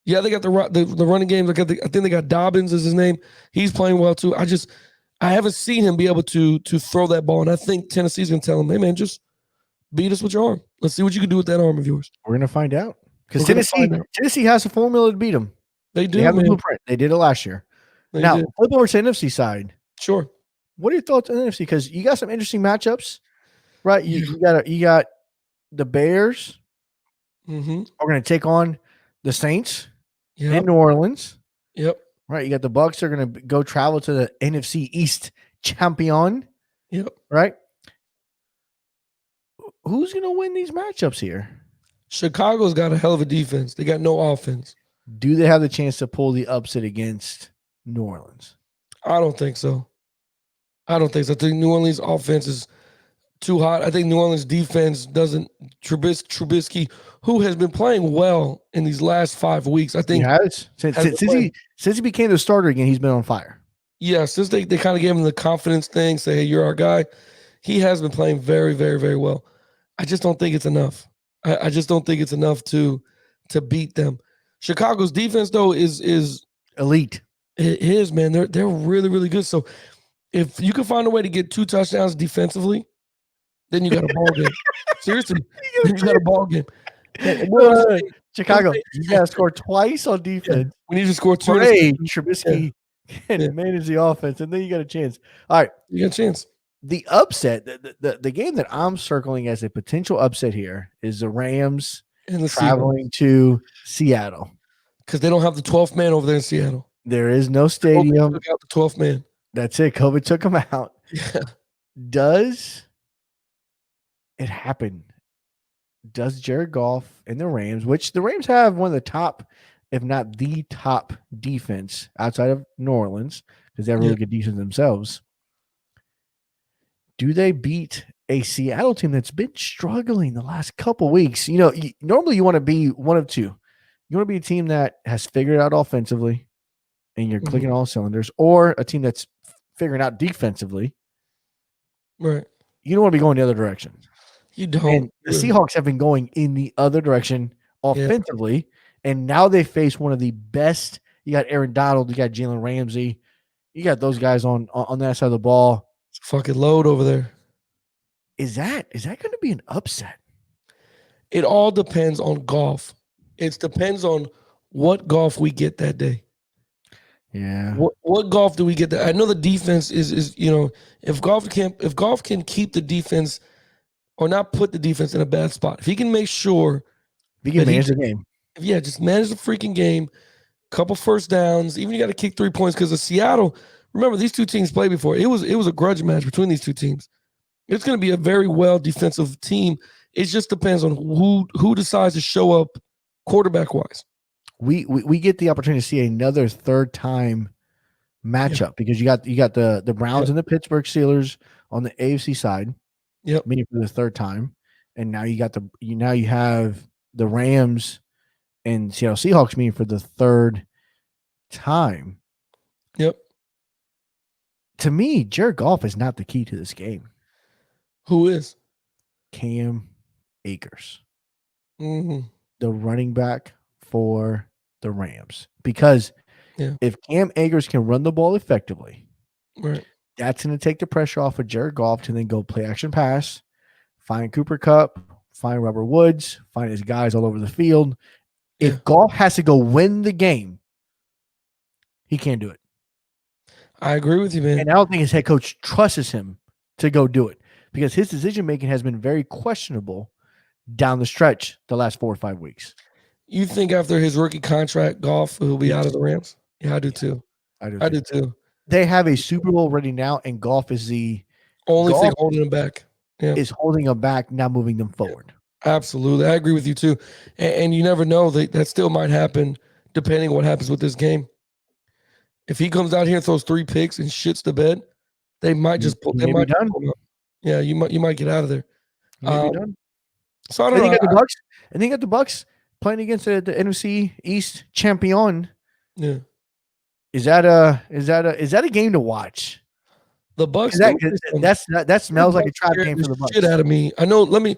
Yeah, they got the running games. I think they got Dobbins is his name. He's playing well too. I haven't seen him be able to throw that ball, and I think Tennessee's going to tell him, "Hey man, just beat us with your arm. Let's see what you can do with that arm of yours." We're going to find out. Because Tennessee has a formula to beat them. They do. They have man. a blueprint. They did it last year. They now, did. flip over to the NFC side. Sure. What are your thoughts on the NFC? Because you got some interesting matchups, right? You got the Bears. Mm-hmm. Are going to take on the Saints Yep. in New Orleans. Yep. Right. You got the Bucs are going to go travel to the NFC East champion. Yep. Right. Who's going to win these matchups here? Chicago's got a hell of a defense. They got no offense. Do they have the chance to pull the upset against New Orleans? I don't think so. I think New Orleans offense is too hot. I think New Orleans defense doesn't. Trubisky, who has been playing well in these last 5 weeks, I think. He has. Since he became the starter again, he's been on fire. Yeah, since they kind of gave him the confidence thing, say, hey, you're our guy, he has been playing very, very, very well. I just don't think it's enough. I just don't think it's enough to beat them. Chicago's defense, though, is elite. It is, man. They're really, really good. So if you can find a way to get 2 touchdowns defensively, then you got a ball game. Seriously, you got a ball game. Chicago, you got to score twice on defense. Yeah. We need to score 2. Trubisky can manage the offense, and then you got a chance. All right, you got a chance. The upset, the game that I'm circling as a potential upset here is the Rams traveling to Seattle because they don't have the 12th man over there in Seattle. There is no stadium. Took out the 12th man. That's it. COVID took him out. Yeah. Does it happen? Does Jared Goff and the Rams, which the Rams have one of the top, if not the top defense outside of New Orleans, because they have really good defense themselves, do they beat a Seattle team that's been struggling the last couple weeks? Normally you want to be one of two. You want to be a team that has figured out offensively and you're clicking all cylinders, or a team that's figuring out defensively. Right. You don't want to be going the other direction. You don't. And the Seahawks have been going in the other direction offensively, and now they face one of the best. You got Aaron Donald, you got Jalen Ramsey, you got those guys on that side of the ball. It's a fucking load over there. Is that going to be an upset? It all depends on Goff. It depends on what Goff we get that day. Yeah. What Goff do we get that? I know the defense is if Goff can keep the defense or not put the defense in a bad spot. If he can make sure he can manage the game. Just manage the freaking game. Couple first downs. Even you got to kick 3 points because of Seattle. Remember, these two teams played before. It was a grudge match between these two teams. It's going to be a very well defensive team. It just depends on who decides to show up quarterback wise. We get the opportunity to see another third time matchup because you got the Browns and the Pittsburgh Steelers on the AFC side. Yep. Meaning for the third time, and now you have the Rams and Seattle Seahawks meeting for the third time. Yep. To me, Jared Goff is not the key to this game. Who is? Cam Akers, the running back for the Rams. Because if Cam Akers can run the ball effectively, right, that's going to take the pressure off of Jared Goff to then go play action pass, find Cooper Kupp, find Robert Woods, find his guys all over the field. If Goff has to go win the game, he can't do it. I agree with you, man. And I don't think his head coach trusts him to go do it because his decision-making has been very questionable down the stretch the last 4 or 5 weeks. You think after his rookie contract, Goff will be out of the Rams? Yeah, I do too. I do too. They have a Super Bowl ready now, and Goff is the only thing holding them back. Yeah. Is holding them back, not moving them forward. Absolutely. I agree with you too. And you never know that still might happen depending on what happens with this game. If he comes out here and throws 3 picks and shits the bed, they might just pull. They might be done. Yeah, you might get out of there. Done. So I don't know. And they got the Bucs playing against the NFC East champion. Yeah. Is that a game to watch? The Bucks. That smells like a trap Scared game the for the Bucks. shit out of me. I know. We're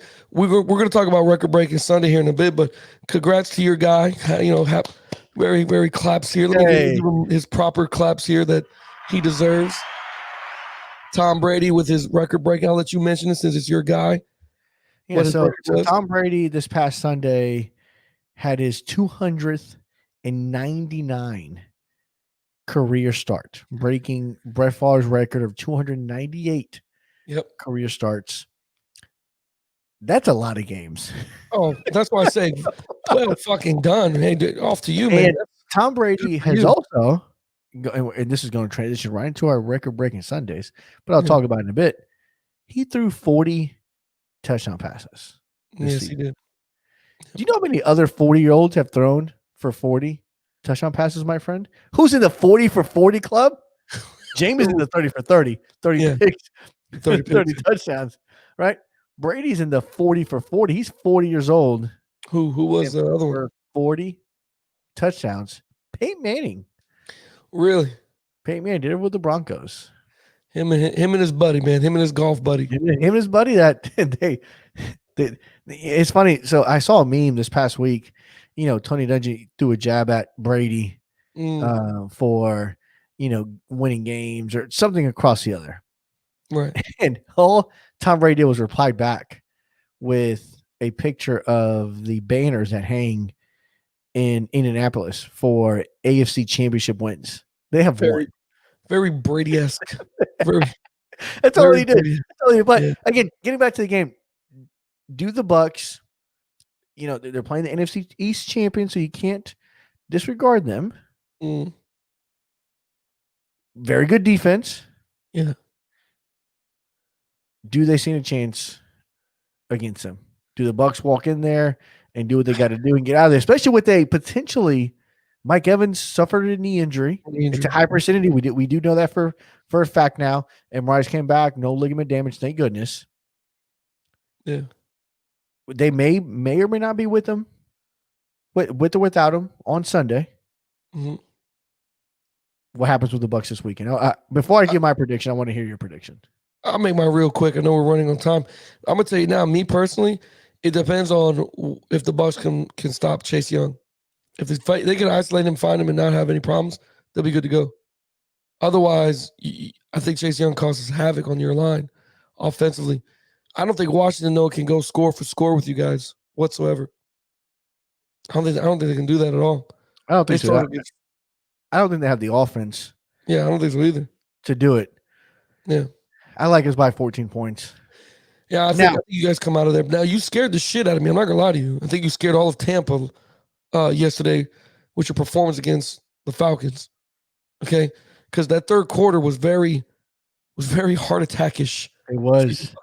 going to talk about record breaking Sunday here in a bit, but congrats to your guy. Very, very claps here. Let me give him his proper claps here that he deserves. Tom Brady with his record breaking. I'll let you mention it since it's your guy. Yeah, so Tom Brady this past Sunday had his 299 career start, breaking Brett Favre's record of 298 career starts. That's a lot of games. Oh, that's why I say, well, fucking done. Hey, dude, off to you, man. And Tom Brady has also, and this is going to transition right into our record-breaking Sundays, but I'll talk about it in a bit. He threw 40 touchdown passes. Yes, he did. Do you know how many other 40-year-olds have thrown for 40 touchdown passes, my friend? Who's in the 40 for 40 club? James is in the 30 for 30, 30 picks, 30 touchdowns, right? Brady's in the 40 for 40. He's 40 years old. Who was the other one? 40 touchdowns. Peyton Manning. Really? Peyton Manning did it with the Broncos. Him and his buddy, man. Him and his golf buddy. Him and his buddy it's funny. So I saw a meme this past week. Tony Dungy threw a jab at Brady for, winning games or something across the other. Right. And all Tom Brady did was reply back with a picture of the banners that hang in Indianapolis for AFC Championship wins. They have very Brady-esque. That's all he did. But again, getting back to the game, do the Bucks, they're playing the NFC East champion, so you can't disregard them. Very good defense. Yeah. Do they stand a chance against them? Do the Bucks walk in there and do what they got to do and get out of there? Especially with a potentially Mike Evans suffered a knee injury. It's a high percentage. We do know that for a fact now. And Rice came back, no ligament damage, thank goodness. Yeah. They may or may not be with them, with or without him on Sunday. Mm-hmm. What happens with the Bucks this weekend? Before I give my prediction, I want to hear your prediction. I'll make mine real quick. I know we're running on time. I'm gonna tell you now. Me personally, it depends on if the Bucks can stop Chase Young. If they can isolate him, find him, and not have any problems, they'll be good to go. Otherwise, I think Chase Young causes havoc on your line offensively. I don't think Washington can go score for score with you guys whatsoever. I don't think they can do that at all. I don't think so. I don't think they have the offense. Yeah, I don't think so either. To do it. Yeah. I like us by 14 points. Yeah, I think you guys come out of there. Now, you scared the shit out of me. I'm not going to lie to you. I think you scared all of Tampa yesterday with your performance against the Falcons. Okay? Because that third quarter was very heart attack-ish. It was.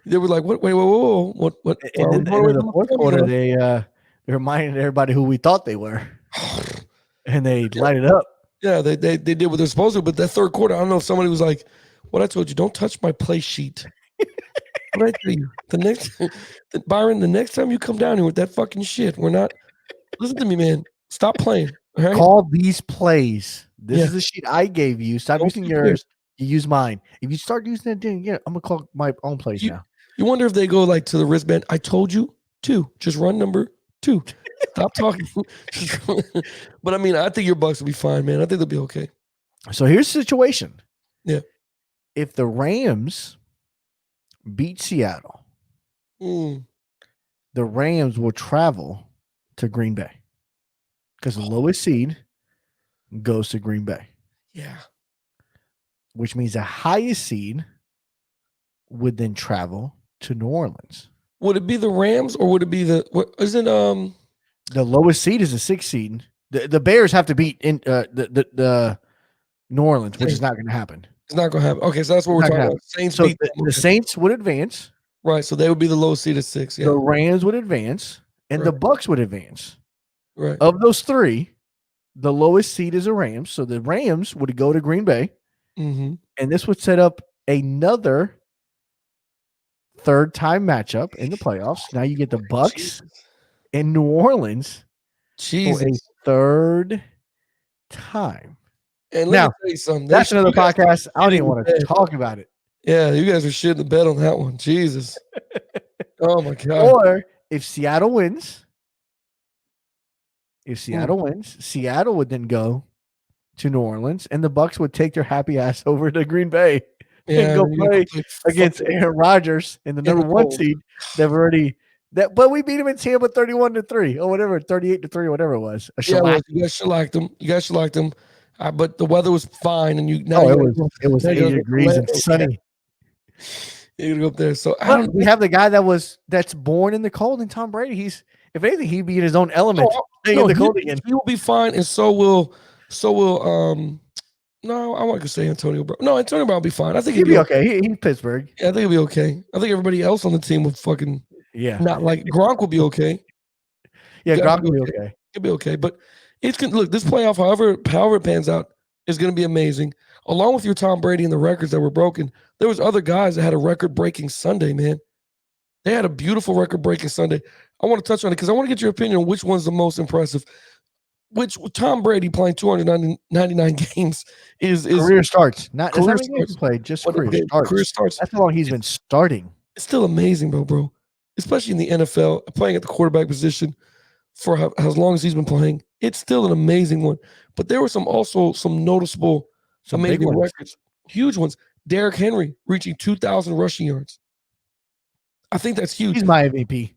They were like, "What? Wait, whoa. What?" And then in the fourth quarter, they reminded everybody who we thought they were. And they light it up. Yeah, they did what they're supposed to. But that third quarter, I don't know if somebody was like, "What I told you, don't touch my play sheet." What I tell you, Byron, the next time you come down here with that fucking shit, we're not. Listen to me, man. Stop playing. All right? Call these plays. This is the sheet I gave you. Stop using yours. You use mine. If you start using it, then I'm gonna call my own plays now. You wonder if they go like to the wristband. I told you 2. Just run number 2. Stop talking. But I mean, I think your Bucks will be fine, man. I think they'll be okay. So here's the situation. Yeah. If the Rams beat Seattle, the Rams will travel to Green Bay because the lowest seed goes to Green Bay. Yeah. Which means the highest seed would then travel to New Orleans. Would it be the Rams or would it be the lowest seed is the 6th seed. The Bears have to beat the New Orleans, which is not going to happen. It's not going to happen. Okay, so that's what we're talking about. Saints so the Saints would advance. Right, so they would be the lowest seed at 6. Yeah. The Rams would advance, and the Bucks would advance. Right. Of those 3, the lowest seed is the Rams. So the Rams would go to Green Bay. Mm-hmm. And this would set up another third-time matchup in the playoffs. Now you get the Bucks in New Orleans for a Jesus. third time. And let me Now, tell you something. that's another You guys were podcast. I don't shitting even the want to bed. talk about it. Yeah, you guys were shitting the bed on that one. Jesus. Oh my God. Or if Seattle wins, Hmm. Seattle would then go to New Orleans, and the Bucks would take their happy ass over to Green Bay and Yeah, go and you're gonna play play against fucking Aaron Rodgers in the in number the one cold. seed. They've already but we beat him in Tampa 31-3 or whatever, 38-3, whatever it was. A Yeah, well, shellac. you guys shellacked them. You guys shellacked them. But the weather was fine, and Oh, you it was now you 80 gotta go to degrees and Orlando. sunny. You gotta go up there. So I But don't we have the guy that's born in the cold, and Tom Brady. He's if anything, he'd be in his own element playing in no, the cold again. he will be fine, and so will no, I want to say Antonio Brown. No, Antonio Brown will be fine. I think He'd he'll be be okay. okay. He's Pittsburgh. Yeah, I think he'll be okay. I think everybody else on the team will fucking Yeah. not like Gronk will be okay. Yeah, Gronk Gronk will be okay. He'll be okay. But it's gonna look this playoff, however it pans out, is gonna be amazing. Along with your Tom Brady and the records that were broken, there was other guys that had a record-breaking Sunday, man. They had a beautiful record-breaking Sunday. I want to touch on it because I want to get your opinion on which one's the most impressive. Which Tom Brady playing 299 games is Career starts. Not that's career not many games he starts. played, just But career okay, starts. career starts. That's how long he's been starting. It's still amazing, bro. Especially in the NFL, playing at the quarterback position for as long as he's been playing. It's still an amazing one. But there were some noticeable, Some big amazing ones. records, huge ones. Derrick Henry reaching 2,000 rushing yards. I think that's huge. He's my MVP.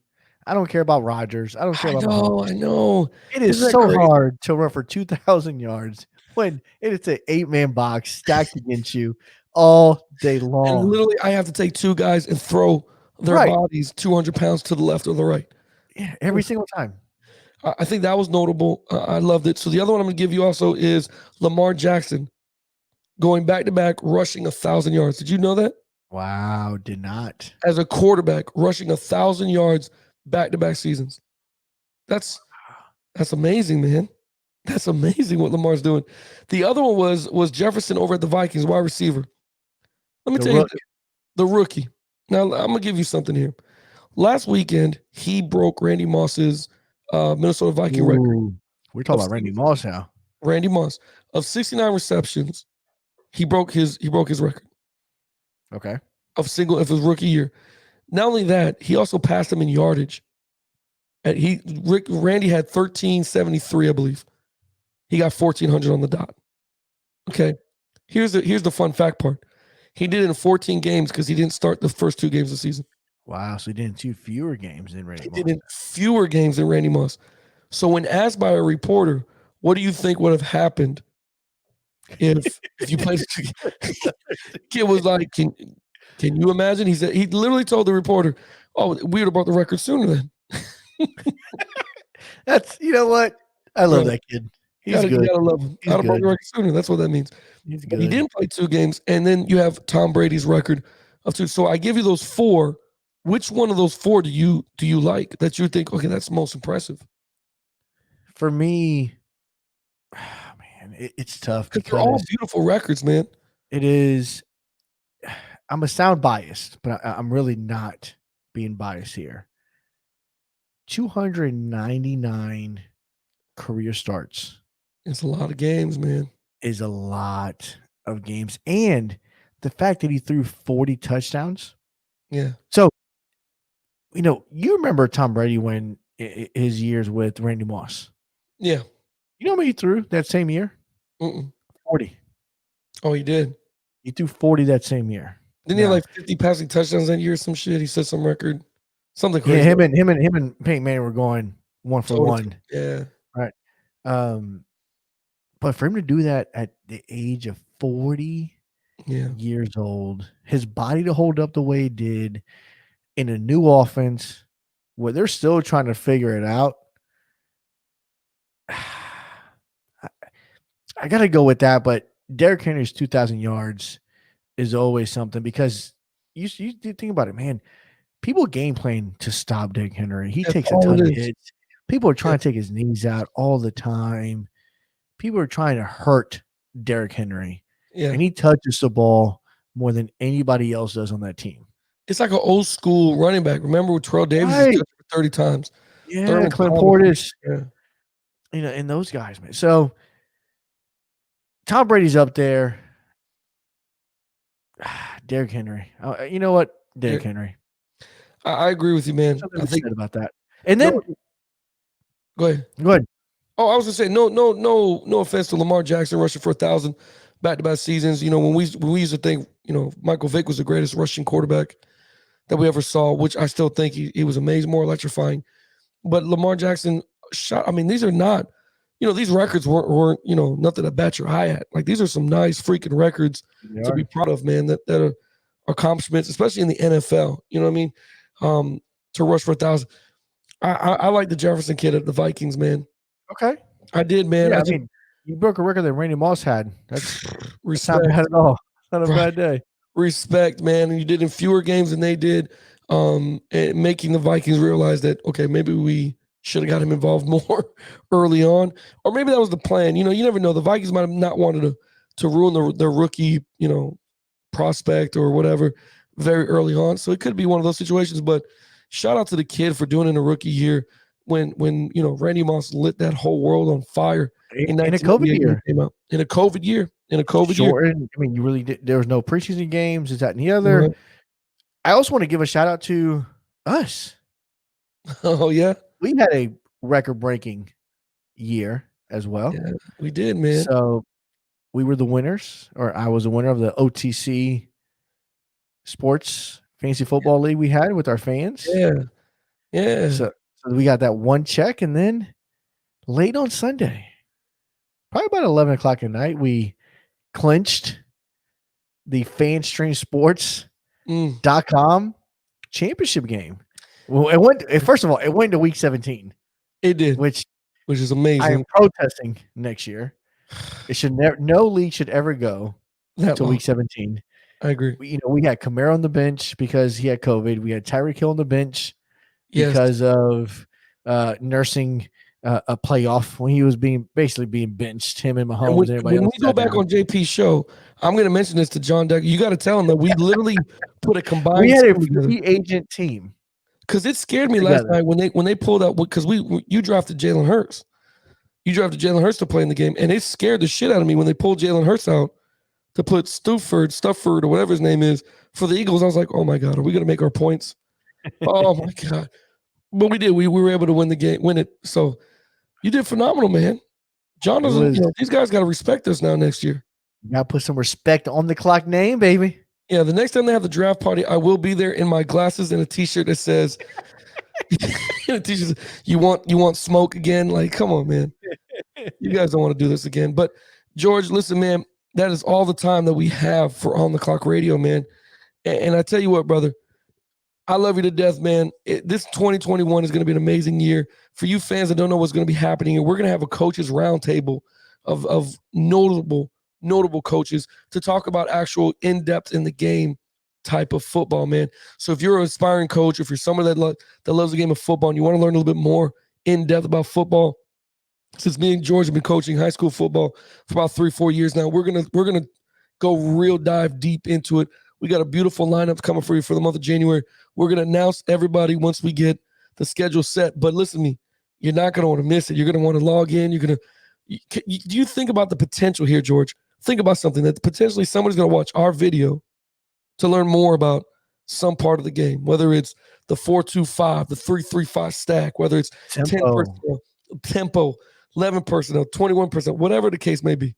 I don't care about Rodgers. I don't care about Mahomes. I know. It is Isn't that so crazy? hard to run for 2,000 yards when it's an 8-man box stacked against you all day And long. literally, I have to take two guys and throw their Right. bodies 200 pounds to the left or the right. Yeah, every single time. I think that was notable. I loved it. So the other one I'm going to give you also is Lamar Jackson going back to back, rushing 1,000 yards. Did you know that? Wow, did not. As a quarterback, rushing 1,000 yards back to back seasons. That's amazing, man. That's amazing what Lamar's doing. The other one was Jefferson over at the Vikings, wide receiver. Let me tell you, the rookie. Now I'm gonna give you something here. Last weekend, he broke Randy Moss's Minnesota Viking record. We're talking about Randy Moss now. Randy Moss of 69 receptions, he broke his record Okay. of his rookie year. Not only that, he also passed him in yardage. Randy had 1,373, I believe. He got 1,400 on the dot. Okay, here's the fun fact part. He did it in 14 games because he didn't start the first 2 games of the season. Wow, so he did in 2 fewer games than Randy Moss. He did in fewer games than Randy Moss. So when asked by a reporter, what do you think would have happened if you played? Kid was like, can you imagine? He said he literally told the reporter, "Oh, we would have brought the record sooner then." That's you know what? I love that kid. He's good. You gotta love him. I'd have brought the record sooner. That's what that means. He's But good. he didn't play 2 games, and then you have Tom Brady's record of 2. So I give you those 4. Which one of those 4 do you like that you think, okay, that's most impressive? For me, man, it's tough Because they're all beautiful records, man. It is. I'm a sound biased, but I'm really not being biased here. 299 career starts. It's a lot of games, man. Is a lot of games. And the fact that he threw 40 touchdowns. Yeah. So, you remember Tom Brady when his years with Randy Moss. Yeah. You know how many he threw that same year? 40. Oh, he did? He threw 40 that same year. Didn't he have like 50 passing touchdowns that year or some shit? He set some record. Something crazy. Yeah, him and Peyton Manning were going 1 for 1. Yeah. Right. But for him to do that at the age of 40 years old, his body to hold up the way it did in a new offense where they're still trying to figure it out. I got to go with that, but Derrick Henry's 2,000 yards is always something because you think about it, man. People game plan to stop Derrick Henry. He takes a ton of hits. People are trying to take his knees out all the time. People are trying to hurt Derrick Henry. Yeah. And he touches the ball more than anybody else does on that team. It's like an old school running back. Remember with Terrell Davis touched for 30 times? Yeah, Thurman Clint Thomas. Portis. Yeah. And those guys, man. So Tom Brady's up there. Derrick Henry. You know what? Derrick Henry. I agree with you, man. Something I to be think said about that. And no. then Go ahead. go ahead. Oh, I was gonna say no offense to Lamar Jackson rushing for 1,000 back-to-back seasons. You know, when we used to think, you know, Michael Vick was the greatest rushing quarterback that we ever saw, which I still think he was amazing, more electrifying. But Lamar Jackson shot. I mean, these are not, you know, these records weren't you know, nothing to bat your eye at. Like, these are some nice freaking records They to be are. proud of, man. That are accomplishments, especially in the NFL. You know what I mean? To rush for 1,000. I like the Jefferson kid at the Vikings, man. Okay. I did, man. Yeah, I I just mean, you broke a record that Randy Moss had. That's not respect, bad at all. Not a right? bad day. Respect, man. And you did in fewer games than they did, and making the Vikings realize that, okay, maybe we should have got him involved more early on, or maybe that was the plan. You know, you never know. The Vikings might have not wanted to ruin their rookie, you know, prospect or whatever very early on. So it could be one of those situations. But shout out to the kid for doing it in a rookie year when you know, Randy Moss lit that whole world on fire in In a COVID 1998 when year. he came out. In a COVID year. In a COVID year. Shortened. I mean, you really did. There was no preseason games. Is that and the other? Right. I also want to give a shout out to us. Oh yeah. We had a record breaking year as well. Yeah, we did, man. So we were the winners, or I was a winner of the OTC Sports Fantasy Football League we had with our fans. Yeah. Yeah. So we got that one check, and then late on Sunday, probably about 11 o'clock at night, we clinched the FanStreamSports.com championship game. Well, first of all, it went to week 17, It did, which is I am amazing. protesting next year. It should no league should ever go That to long. week 17. I agree. We had Camaro on the bench because he had COVID. We had Tyreek Hill on the bench Yes. because of nursing a playoff when he was basically being benched. Him and Mahomes and everybody When else. we go back on JP's show, I'm going to mention this to John Decker. You got to tell him that we literally put a combined. We had a free agent team. Because it scared me last night when they pulled out, because you drafted Jalen Hurts. You drafted Jalen Hurts to play in the game, and it scared the shit out of me when they pulled Jalen Hurts out to put Stufford, or whatever his name is, for the Eagles. I was like, oh my God, are we going to make our points? Oh my God. But we did. We were able to win it. So you did phenomenal, man. John doesn't, these guys got to respect us now next year. You got to put some respect on the clock name, baby. Yeah, the next time they have the draft party, I will be there in my glasses and a T-shirt that says, "You want smoke again?" Like, come on, man. You guys don't want to do this again. But George, listen, man, that is all the time that we have for On the Clock Radio, man. And I tell you what, brother, I love you to death, man. This 2021 is going to be an amazing year for you fans that don't know what's going to be happening. And we're going to have a coaches roundtable of notable coaches to talk about actual in-depth in the game type of football, man. So if you're an aspiring coach, if you're someone that loves the game of football and you want to learn a little bit more in-depth about football, since me and George have been coaching high school football for about 3-4 years now, we're gonna go real dive deep into it. We got a beautiful lineup coming for you for the month of January. We're gonna announce everybody once we get the schedule set. But listen to me, you're not gonna want to miss it. You're gonna want to log in. Do you think about the potential here, George? Think about something that potentially somebody's gonna watch our video to learn more about some part of the game, whether it's the 4-2-5, the 3-3-5 stack, whether it's tempo, 11 personnel, 21%, whatever the case may be.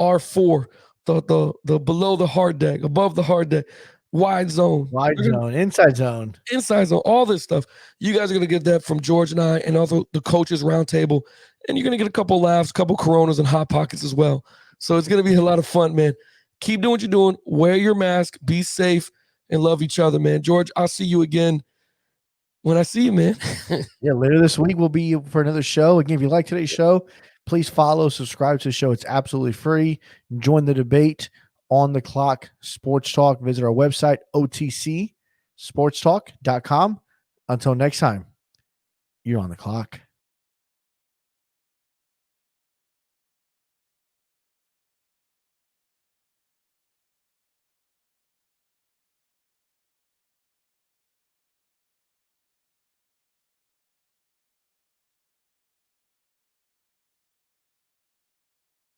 R4, the below the hard deck, above the hard deck, wide zone, inside zone, all this stuff. You guys are going to get that from George and I, and also the coaches roundtable, and you're going to get a couple laughs, a couple Coronas and Hot Pockets as well. So it's going to be a lot of fun, man. Keep doing what you're doing. Wear your mask, be safe, and love each other, man. George, I'll see you again when I see you, man. Yeah, later this week we'll be for another show. Again, if you like today's show, please follow, subscribe to the show. It's absolutely free. Join the debate on the clock sports talk. Visit our website, otcsportstalk.com. Until next time, you're on the clock.